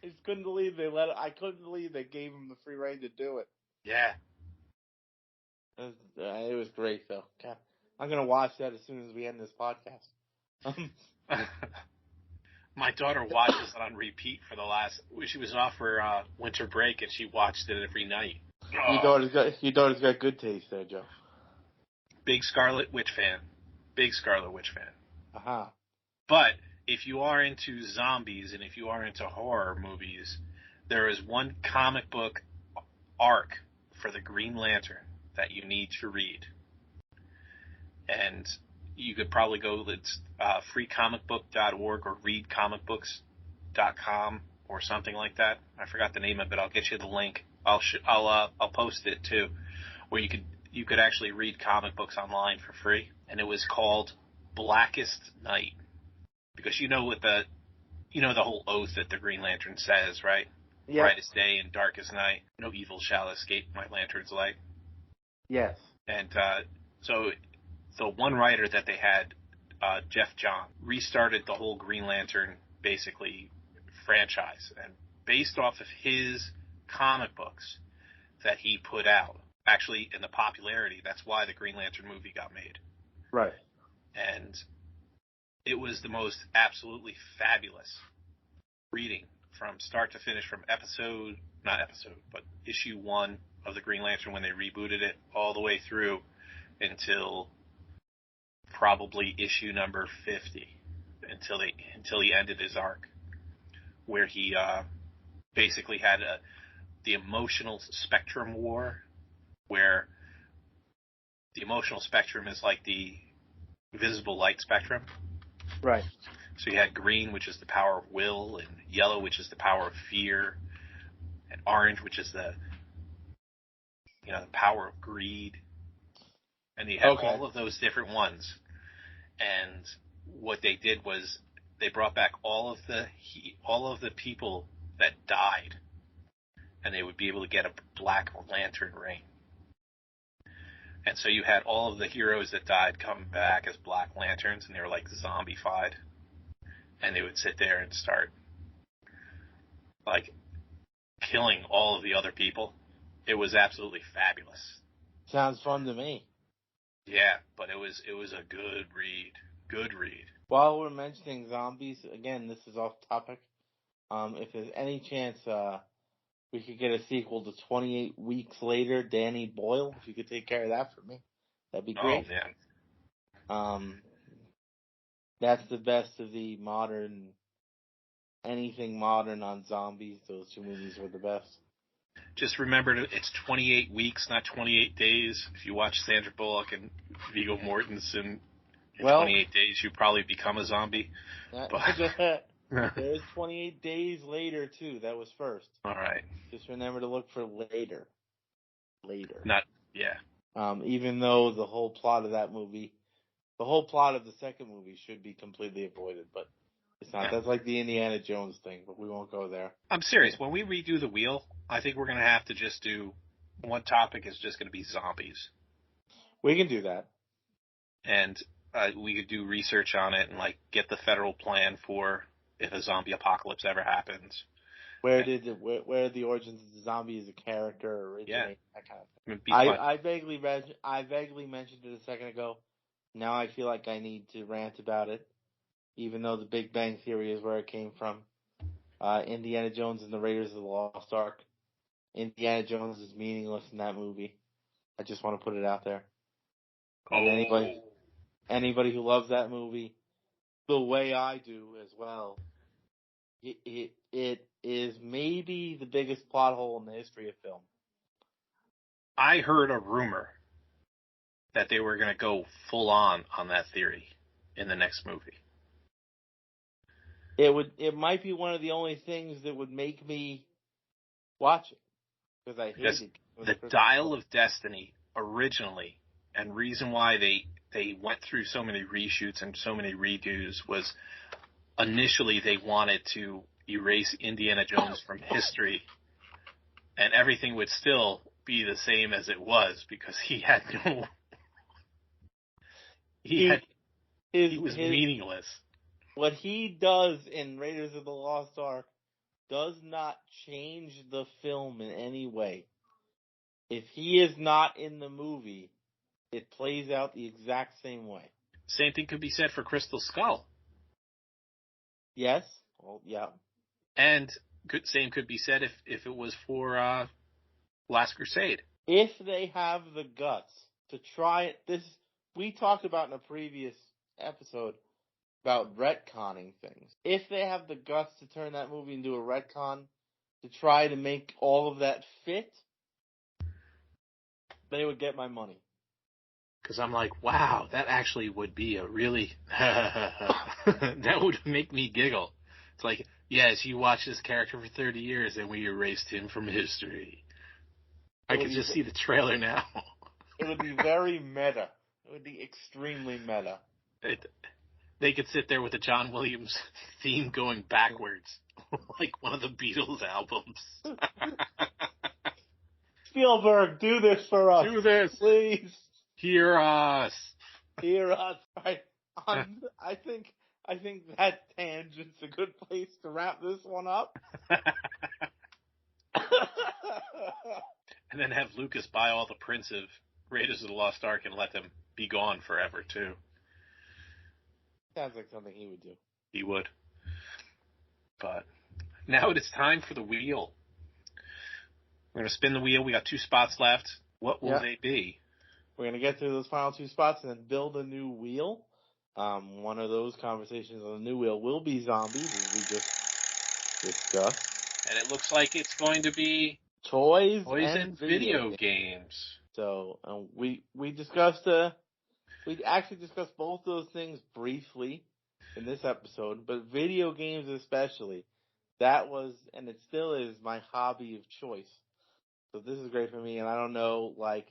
I just couldn't believe I couldn't believe they gave him the free reign to do it. Yeah. It was great, though. God, I'm going to watch that as soon as we end this podcast. My daughter watches it on repeat for she was off for winter break, and she watched it every night. Your daughter's got good taste there, Joe. Big Scarlet Witch fan. Uh-huh. But if you are into zombies and if you are into horror movies, there is one comic book arc for the Green Lantern that you need to read. And you could probably go, it's freecomicbook.org or readcomicbooks.com or something like that. I forgot the name of it. I'll get you the link. I'll post it too, where you could actually read comic books online for free. And it was called Blackest Night, because you know the whole oath that the Green Lantern says, right? Yeah. Brightest day and darkest night, no evil shall escape my lantern's light. Yes. And so the one writer that they had, Jeff John, restarted the whole Green Lantern basically franchise, and based off of his comic books that he put out, actually in the popularity, that's why the Green Lantern movie got made. Right. And it was the most absolutely fabulous reading from start to finish, from issue 1 of the Green Lantern when they rebooted it, all the way through until probably issue number 50, until he ended his arc, where he basically had the emotional spectrum war, where the emotional spectrum is like the visible light spectrum. Right. So you had green, which is the power of will, and yellow, which is the power of fear, and orange, which is the power of greed. And you had all of those different ones. And what they did was they brought back all of the people that died, and they would be able to get a Black Lantern ring. And so you had all of the heroes that died come back as Black Lanterns, and they were like zombified. And they would sit there and start like killing all of the other people. It was absolutely fabulous. Sounds fun to me. Yeah, but it was a good read. Good read. While we're mentioning zombies, again, this is off topic. If there's any chance we could get a sequel to 28 Weeks Later, Danny Boyle, if you could take care of that for me, that'd be great. Oh, man. That's the best of the anything modern on zombies. Those two movies were the best. Just remember, it's 28 weeks, not 28 days. If you watch Sandra Bullock and Viggo Mortensen, in 28 days, you probably become a zombie. There's 28 Days Later, too. That was first. All right. Just remember to look for later. Even though the whole plot of that movie, the whole plot of the second movie should be completely avoided, but it's not. Yeah. That's like the Indiana Jones thing, but we won't go there. I'm serious. When we redo the wheel, I think we're going to have to just do one topic is just going to be zombies. We can do that. And we could do research on it and like get the federal plan for if a zombie apocalypse ever happens. Where the origins of the zombie as a character originate? Yeah. That kind of thing. I vaguely mentioned it a second ago. Now I feel like I need to rant about it, even though the Big Bang Theory is where it came from. Indiana Jones and the Raiders of the Lost Ark. Indiana Jones is meaningless in that movie. I just want to put it out there. And anybody who loves that movie the way I do as well, it is maybe the biggest plot hole in the history of film. I heard a rumor that they were going to go full on that theory in the next movie. It might be one of the only things that would make me watch it, because I hate it. The Dial of Destiny originally, and reason why they went through so many reshoots and so many redos was initially they wanted to erase Indiana Jones from history, and everything would still be the same as it was because he was meaningless. What he does in Raiders of the Lost Ark does not change the film in any way. If he is not in the movie, it plays out the exact same way. Same thing could be said for Crystal Skull. Yes. Well, yeah. And same could be said if it was for Last Crusade. If they have the guts to try it, we talked about in a previous episode about retconning things. If they have the guts to turn that movie into a retcon to try to make all of that fit, they would get my money. Because I'm like, wow, that actually would be a really... that would make me giggle. It's like, yes, you watch this character for 30 years and we erased him from history. I can just see the trailer now. It would be very meta. It would be extremely meta. They could sit there with the John Williams theme going backwards, like one of the Beatles albums. Spielberg, do this for us. Do this. Please. Hear us. Hear us. Right. I think that tangent's a good place to wrap this one up. And then have Lucas buy all the prints of Raiders of the Lost Ark and let them be gone forever, too. Sounds like something he would do. He would. But now it is time for the wheel. We're going to spin the wheel. We got 2 spots left. What will they be? We're going to get through those final 2 spots and then build a new wheel. One of those conversations on the new wheel will be zombies, as we just discussed. And it looks like it's going to be toys and video games. So we actually discussed both those things briefly in this episode, but video games especially, that was, and it still is, my hobby of choice. So this is great for me, and I don't know, like,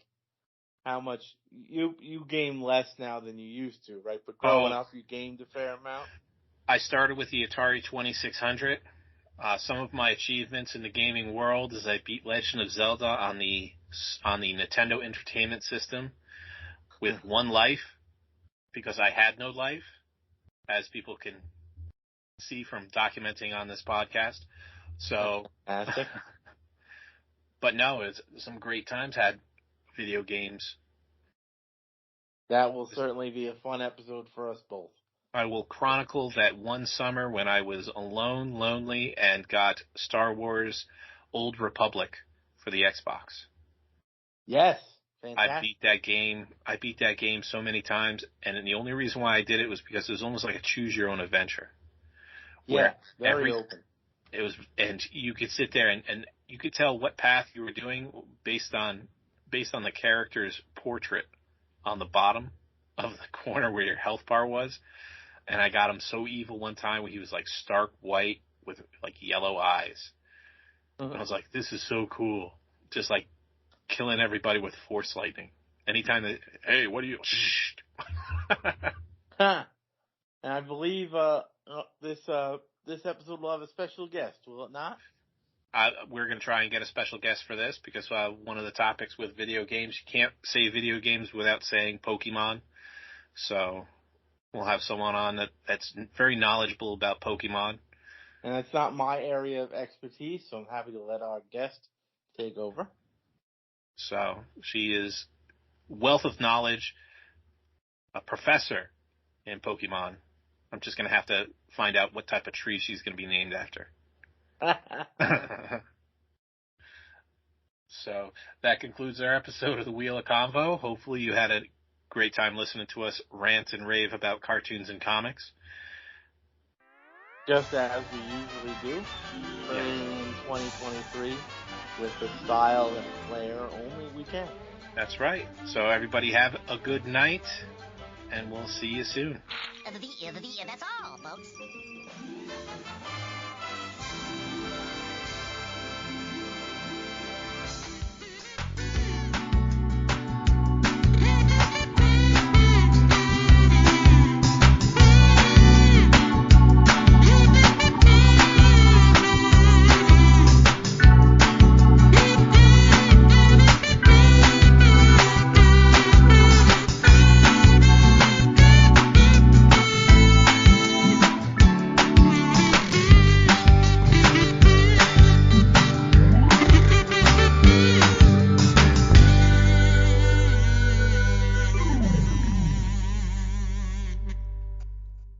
how much, you game less now than you used to, right? But growing up, you gamed a fair amount. I started with the Atari 2600. Some of my achievements in the gaming world is I beat Legend of Zelda on the Nintendo Entertainment System with 1 life, because I had no life, as people can see from documenting on this podcast. So, but no, it's some great times had video games. That will certainly be a fun episode for us both. I will chronicle that one summer when I was alone, lonely, and got Star Wars Old Republic for the Xbox. Yes. Fantastic. I beat that game so many times, and the only reason why I did it was because it was almost like a choose your own adventure. Yeah, very open. It was, and you could sit there and you could tell what path you were doing based on the character's portrait on the bottom of the corner where your health bar was. And I got him so evil one time where he was like stark white with like yellow eyes. And I was like, this is so cool. Just like killing everybody with force lightning. Anytime that, hey, what are you? And I believe this episode will have a special guest, will it not? We're going to try and get a special guest for this because one of the topics with video games, you can't say video games without saying Pokemon. So we'll have someone on that's very knowledgeable about Pokemon. And it's not my area of expertise, so I'm happy to let our guest take over. So she is wealth of knowledge, a professor in Pokemon. I'm just going to have to find out what type of tree she's going to be named after. So that concludes our episode of the Wheel of Convo. Hopefully you had a great time listening to us rant and rave about cartoons and comics. Just as we usually do, in 2023, with the style and flair only we can. That's right. So everybody have a good night, and we'll see you soon. That's all, folks.